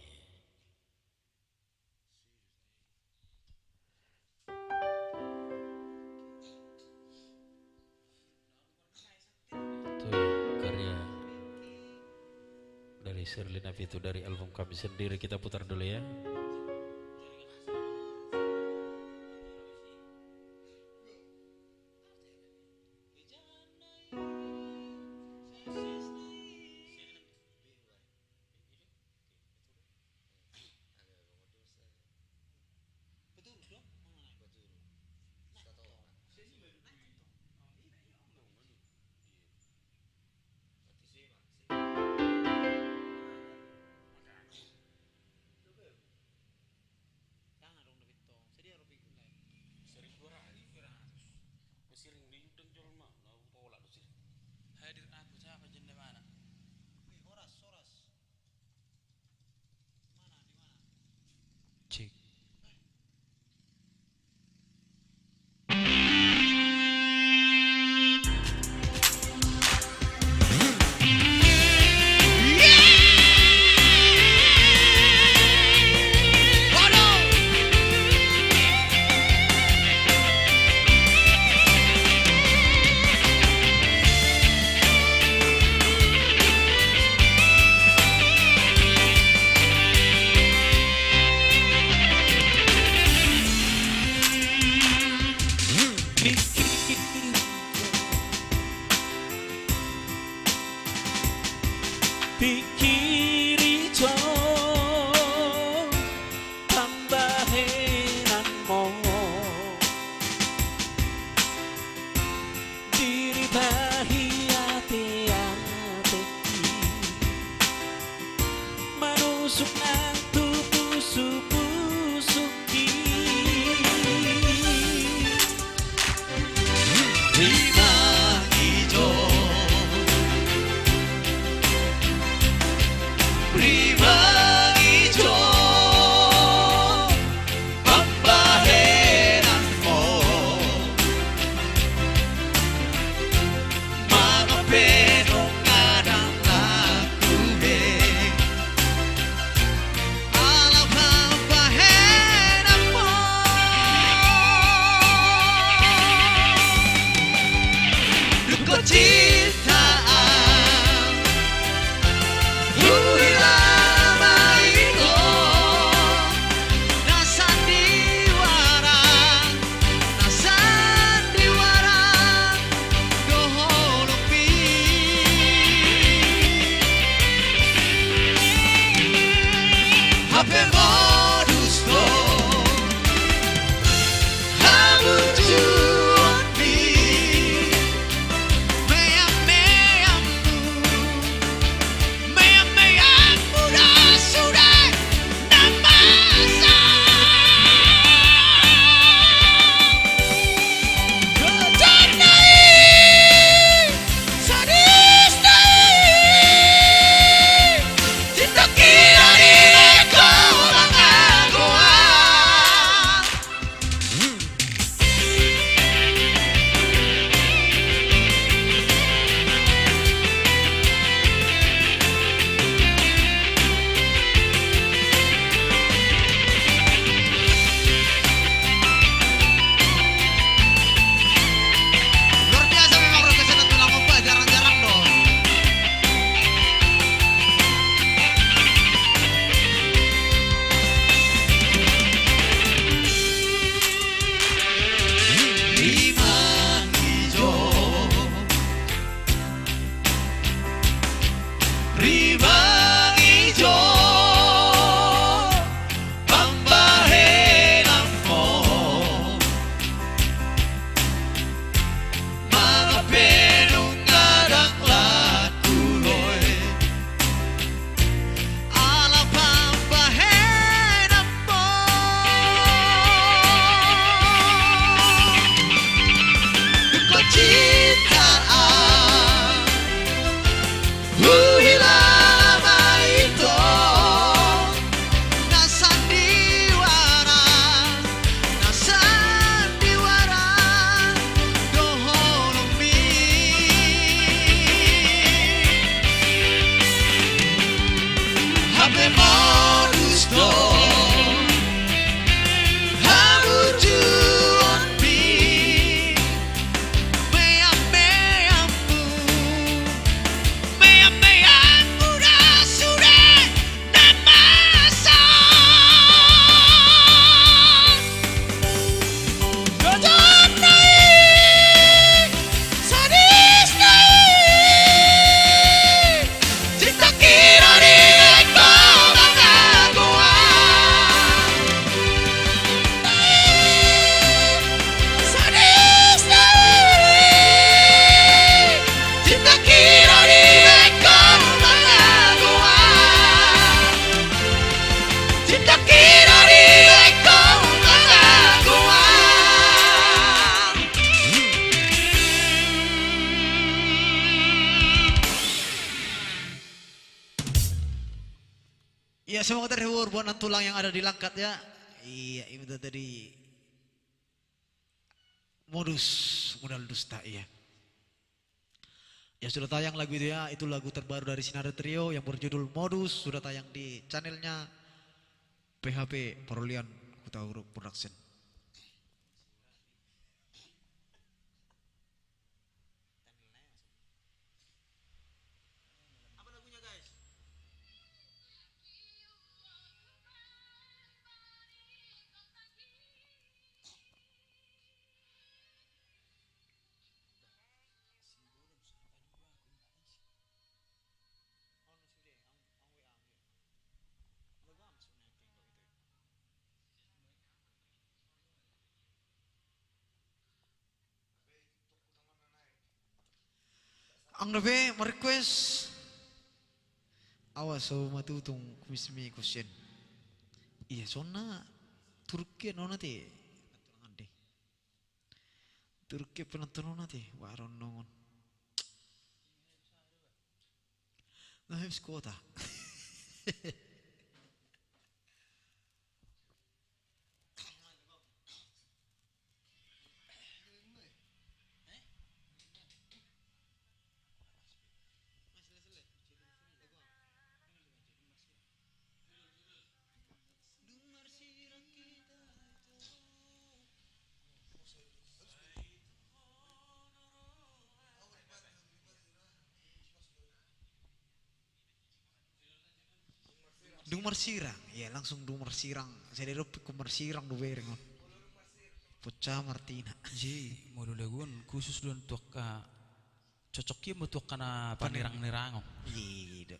Itu karya dari Sherlina itu dari album kami sendiri, kita putar dulu ya. Hadir aku siapa jenda mana? Cik. Waduh. Rimang hijau, rimang hijau, pambaheranmu, mga penunganan aku alam pambaheranmu. Duka cintaan, lama itu nasandiwara, nasandiwara doholopi. Hape modus to, hamu juon mi, meyam-meyammu dah sudah namasa. Kejanai, sadis dai, cinta kira diriku mengakuan. Luar biasa memang Rock Kesana Tulang Opa, jarang-jarang dong. Rimang hijau, rimang hijau, pambaheranmu, mga penungaran lakuloy, alam pambaheranmu. Duka cintaan, lama itu nasandiwara, nasandiwara doholomi. Hape modus to, hamu juon mi, meyam-meyammu, meyam-meyammu dah sudah namasa. Kejanai, sadis dai, cinta kira diriku mengakuan. Sadis dai, cinta kira diriku mengakuan. Cinta kira diriku mengakuan. Ya, semoga terhibur buat tulang yang ada di Langkat ya. Iya, itu tadi modus modal dusta ya. Ya sudah tayang lagu itu ya, itu lagu terbaru dari Sinare Trio yang berjudul Modus, sudah tayang di channelnya PHP Parolian Kuta Huruf Production. Ang nabe, ma-request. Awas, so matutong kumismi kusyen. Iya, so na, Turki, ano na ti. Turki penonton nanti waron nongon. Nah, habis kuota. Dumar sirang, ya langsung dumar sirang. Saya dari kumar sirang do bereng. Pecah Martina. Ji, modul lagun khusus don tuak ka cocoknya mau tuak kana panirang-nirang. Iya.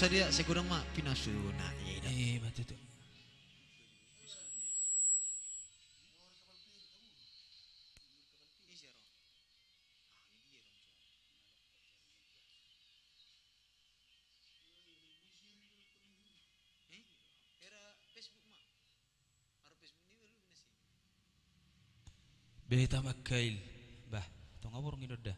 sadia segudang mah pinasuna. Batu tuh. Beta makail. Bah, tong ngabur ngidod dah.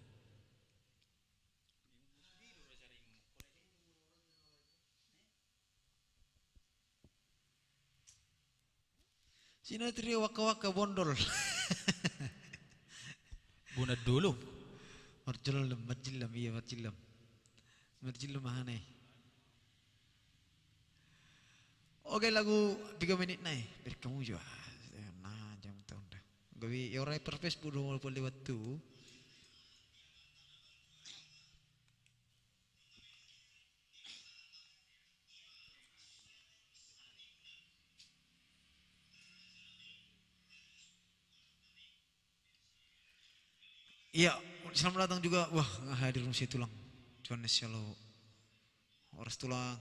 Sinatria waka-waka bondol. Bunad dulu. Marjilam, iya marjilam. Marjilam mahane. Oke lagu 3 menit na berkamu juga. Nah jam tahun dah. Gawi orang per Facebook dulu mau lewat tu. Iya, selamat datang juga. Wah, hadir musik tulang. Cuman selalu harus tulang.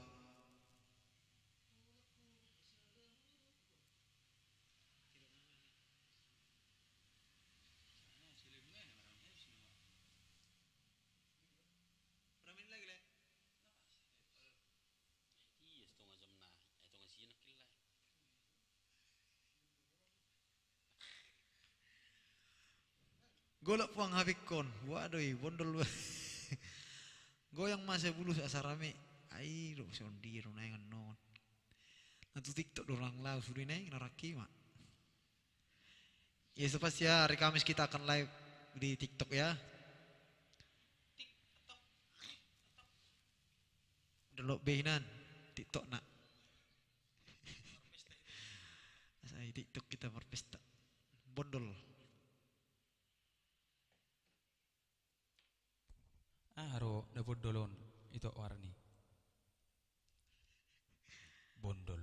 Golak puang habikon. Waduh, bondol. Goyang masa bulu asarame. Ai, lo sondi ro naik non. Nanti TikTok dorang lau sudah naik naraki mak. Ya sepasti ya hari Kamis kita akan live di TikTok ya. Delok behinan TikTok nak. Saya TikTok kita berpesta. Bondol. Aro dapat dolon itu warni. Bondol.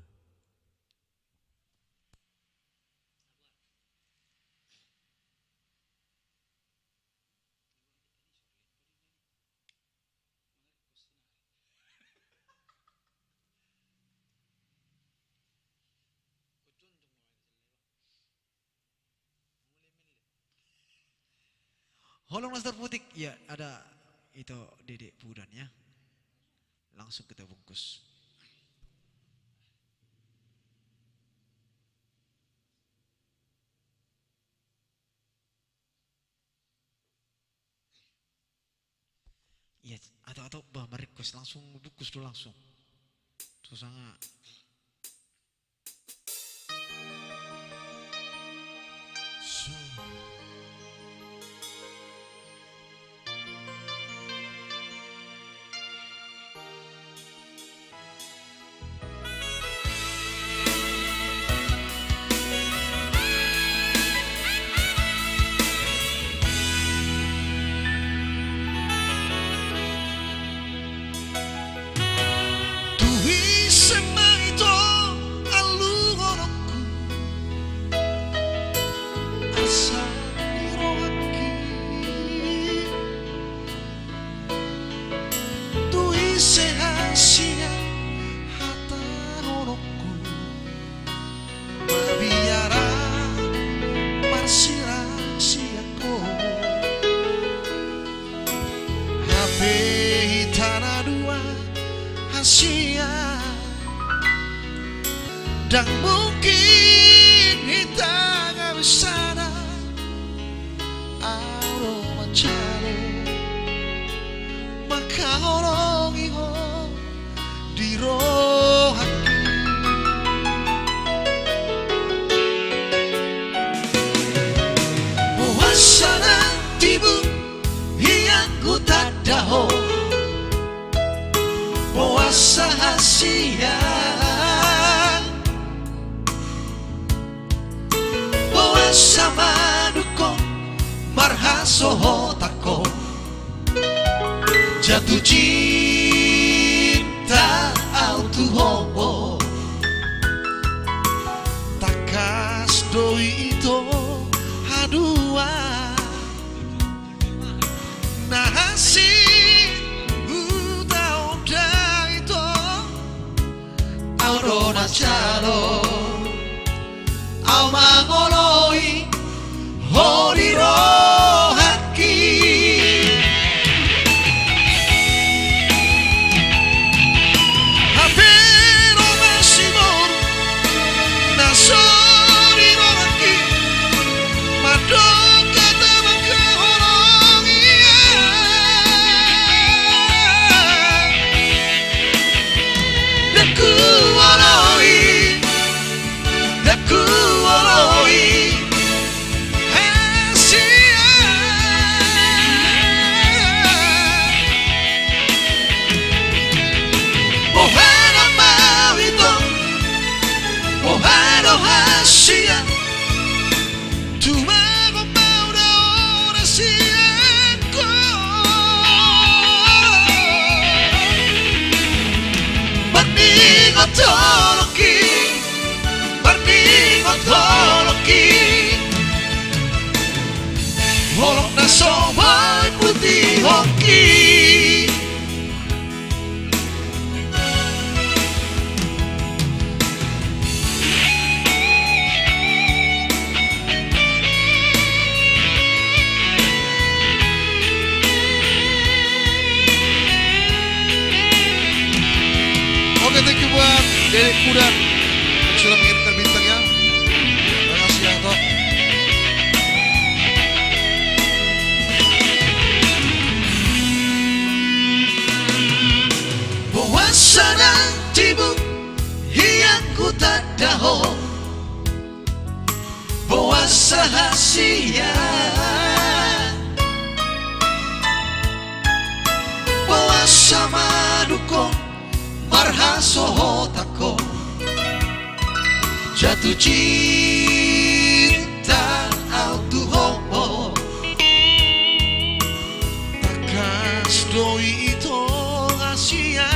Holong Nastar Putik, ya ada itu dedek pudan ya. Langsung kita bungkus. Iya, atau bah merequest langsung bungkus dulu langsung. Susah nggak? Dan mungkin kita gak bisa aro macaro maka orang iho di rohaki puasana tibu yang ku tak daho puasa hasia sama duko marhasoho tako jatuh cinta autuho takas doi itu hadua nahasi utau da itu macalo au mangoloi horiro haki Hapero nasimor nasori no haki madong kata makahorong Daku waloi Asia Mohana mawito Mohana Asia Tumago maura ora siako Bandingo toloki Bandingo toloki Holok na sobai putih hoki Oke, thank you buat Dedek Kuda yang sudah mengirimkan bintangnya. Terima kasih ya, Tok. Puasa tibu yang ku tak daho Puasa hasia Puasa madukong marhaso tako Jatuh cinta autu homo Takas doi ito Asia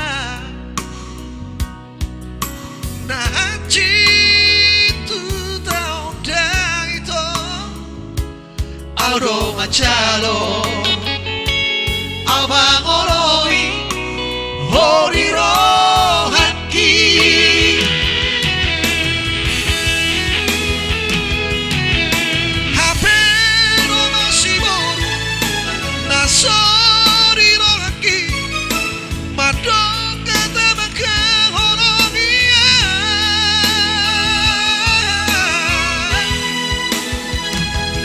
Nah cintu tau dah ito Auro macalo Abang oroi Horiro haki Hapero nasimoru Nasoriro haki Madong kata makahorongnya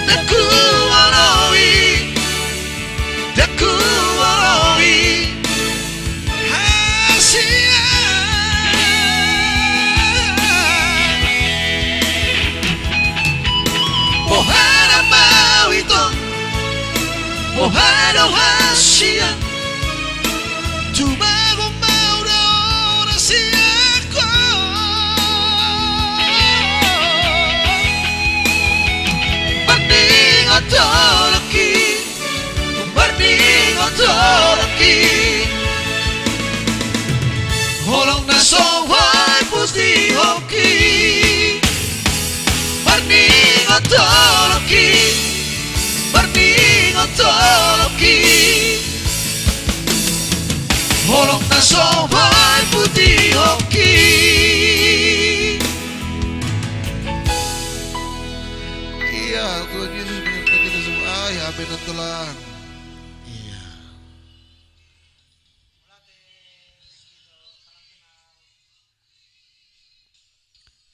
Daku waroi Daku waroi Asia Mohana mawito Mohana Asia Tumago maura ora siako Banding otoloki Banding otoloki Holong na soai putih hoki Banding otoloki Banding otoloki Holong na soai putih hoki Iya, Tuhan Yesus menyertai kita semua. Ya, amin dan Tuhan. Iya.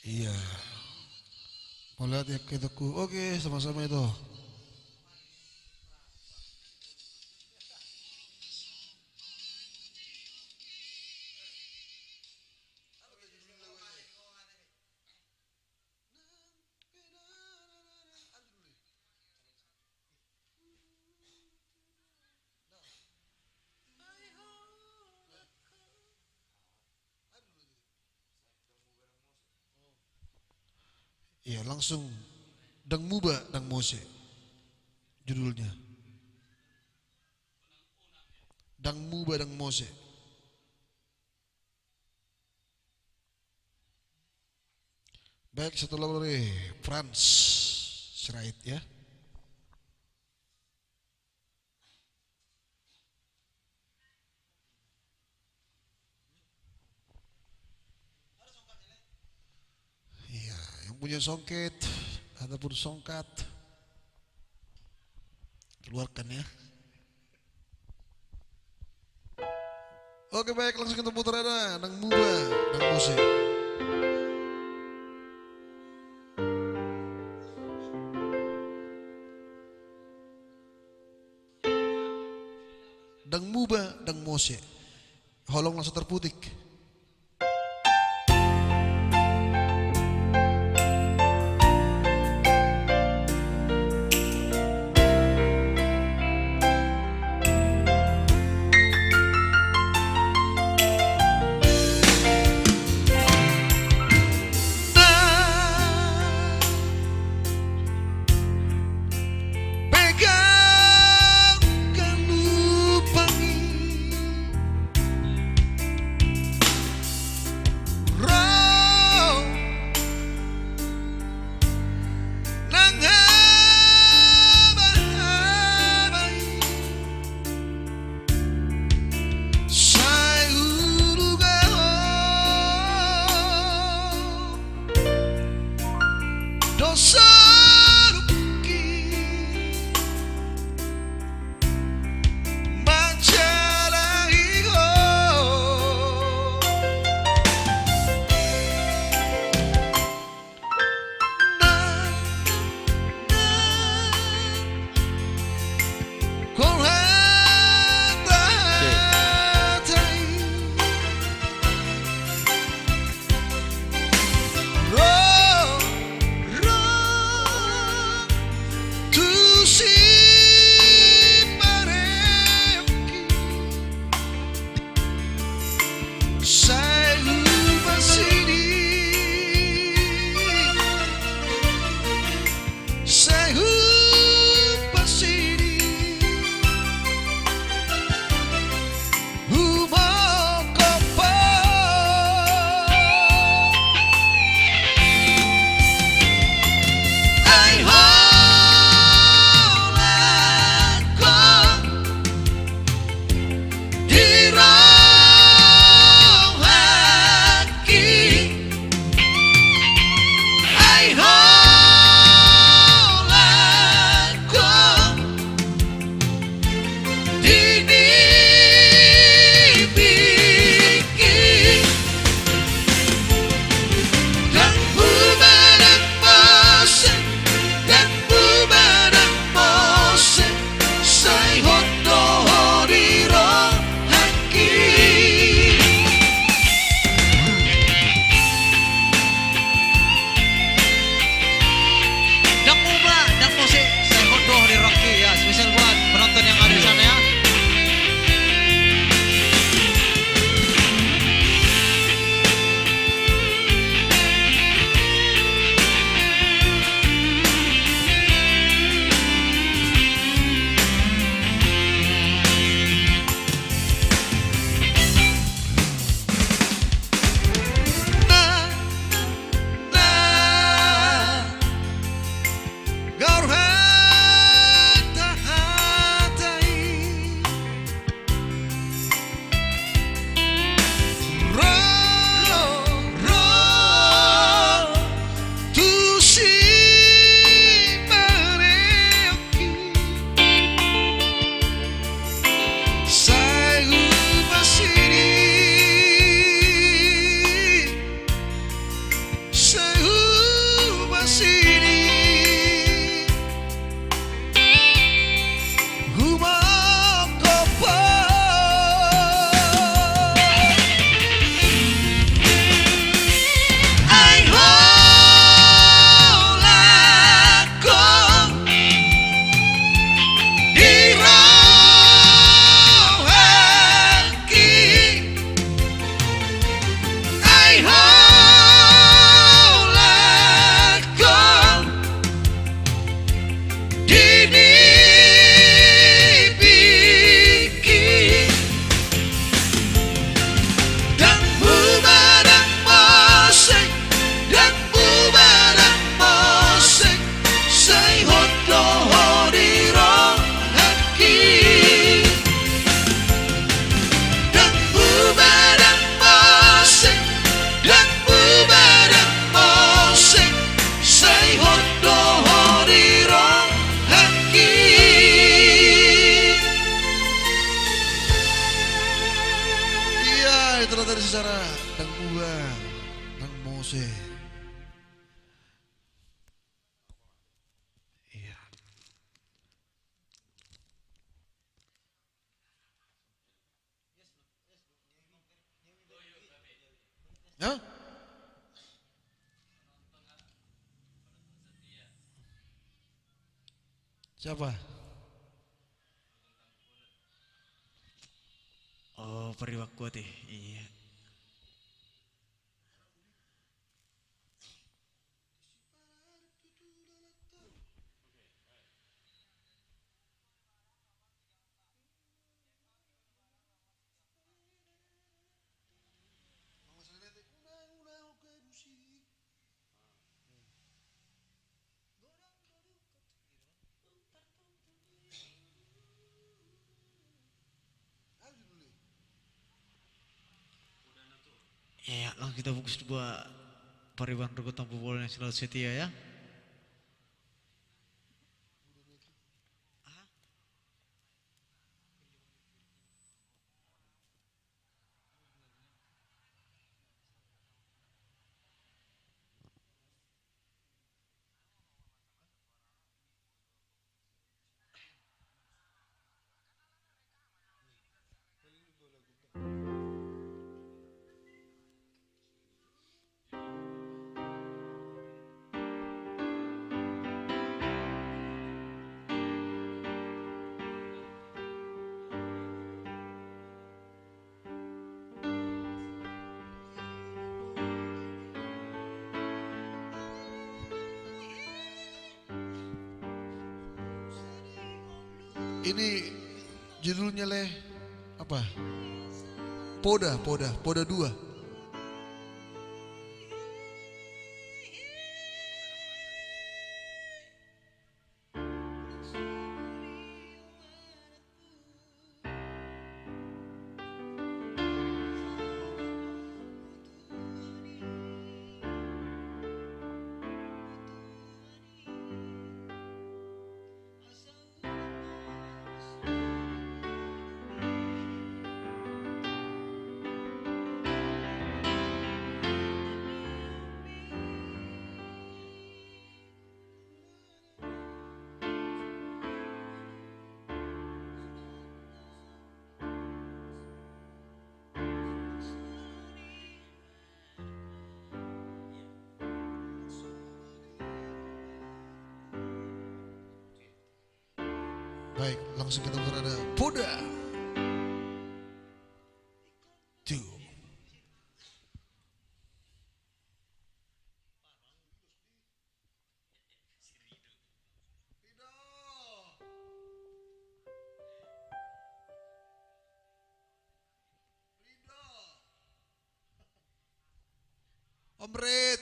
Iya. Mau lihat ya kitaku. Oke, sama-sama itu. Iya, langsung Dang Muba Dang Mose judulnya. Dang Muba Dang Mose. Baik, satu lagu dari Franz Schreidt ya. punya songket ataupun songkat, keluarkan ya. Oke baik, langsung kita putar ada Nang Muba, Nang Musik. Dang Muba, Dang Mose, holong langsung terputik. Go! C. Iya. Ya? Siapa? Oh, Periwakwa teh. Iya. Ya, langsung kita fokus buat Pariban Rego Tampu Bola Nasional Setia ya. Ini judulnya leh apa? Poda 2. Baik, langsung kita berada Poda 2. Om Red.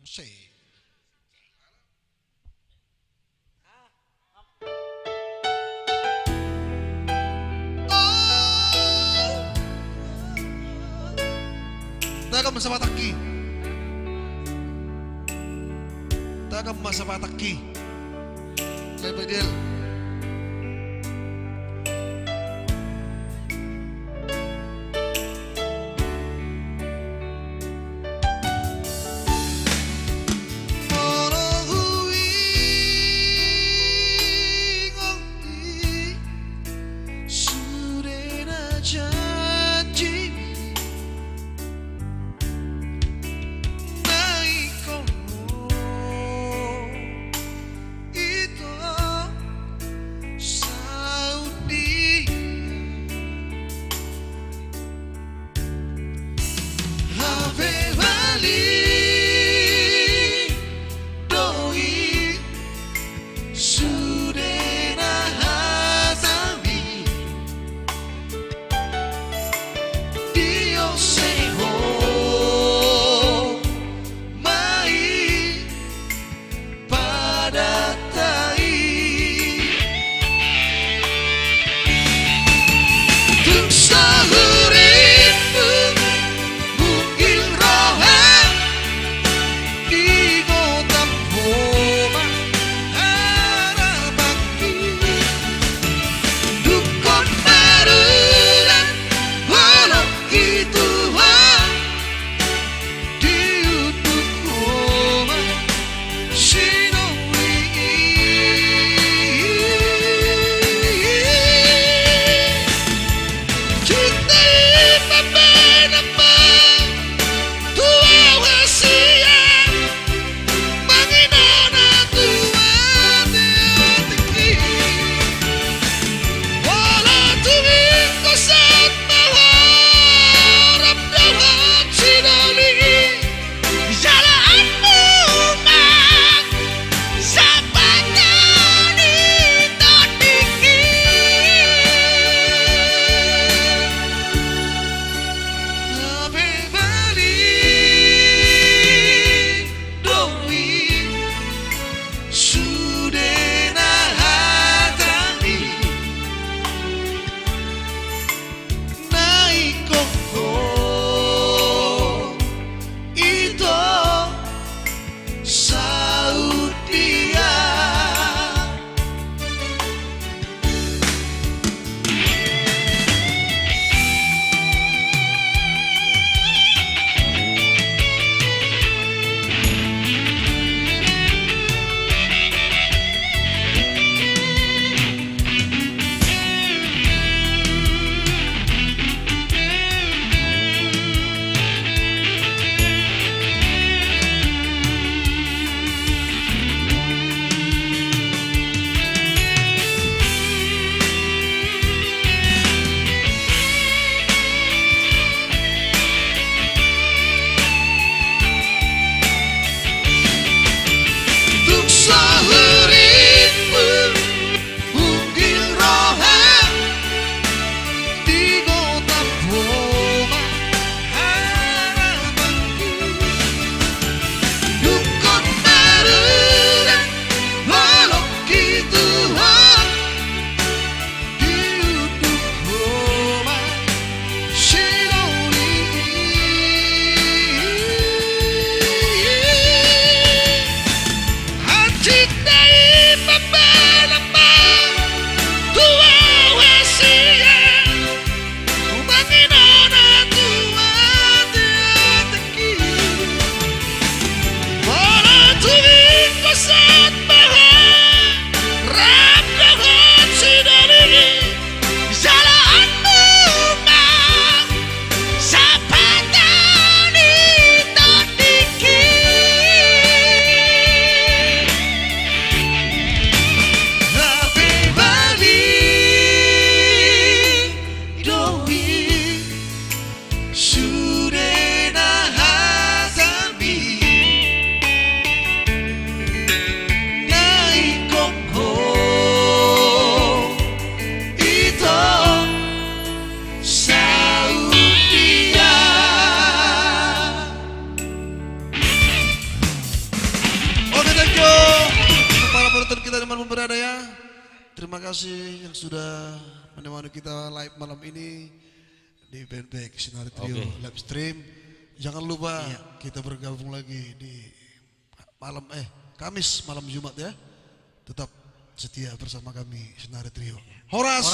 Musik. Taga masapataki. Taga masapataki. Lepas dia. dimanapun berada ya. Terima kasih yang sudah menemani kita live malam ini di Fanpage Sinar Trio live stream. Jangan lupa kita bergabung lagi di Kamis malam Jumat ya. Tetap setia bersama kami Sinar Trio. Horas.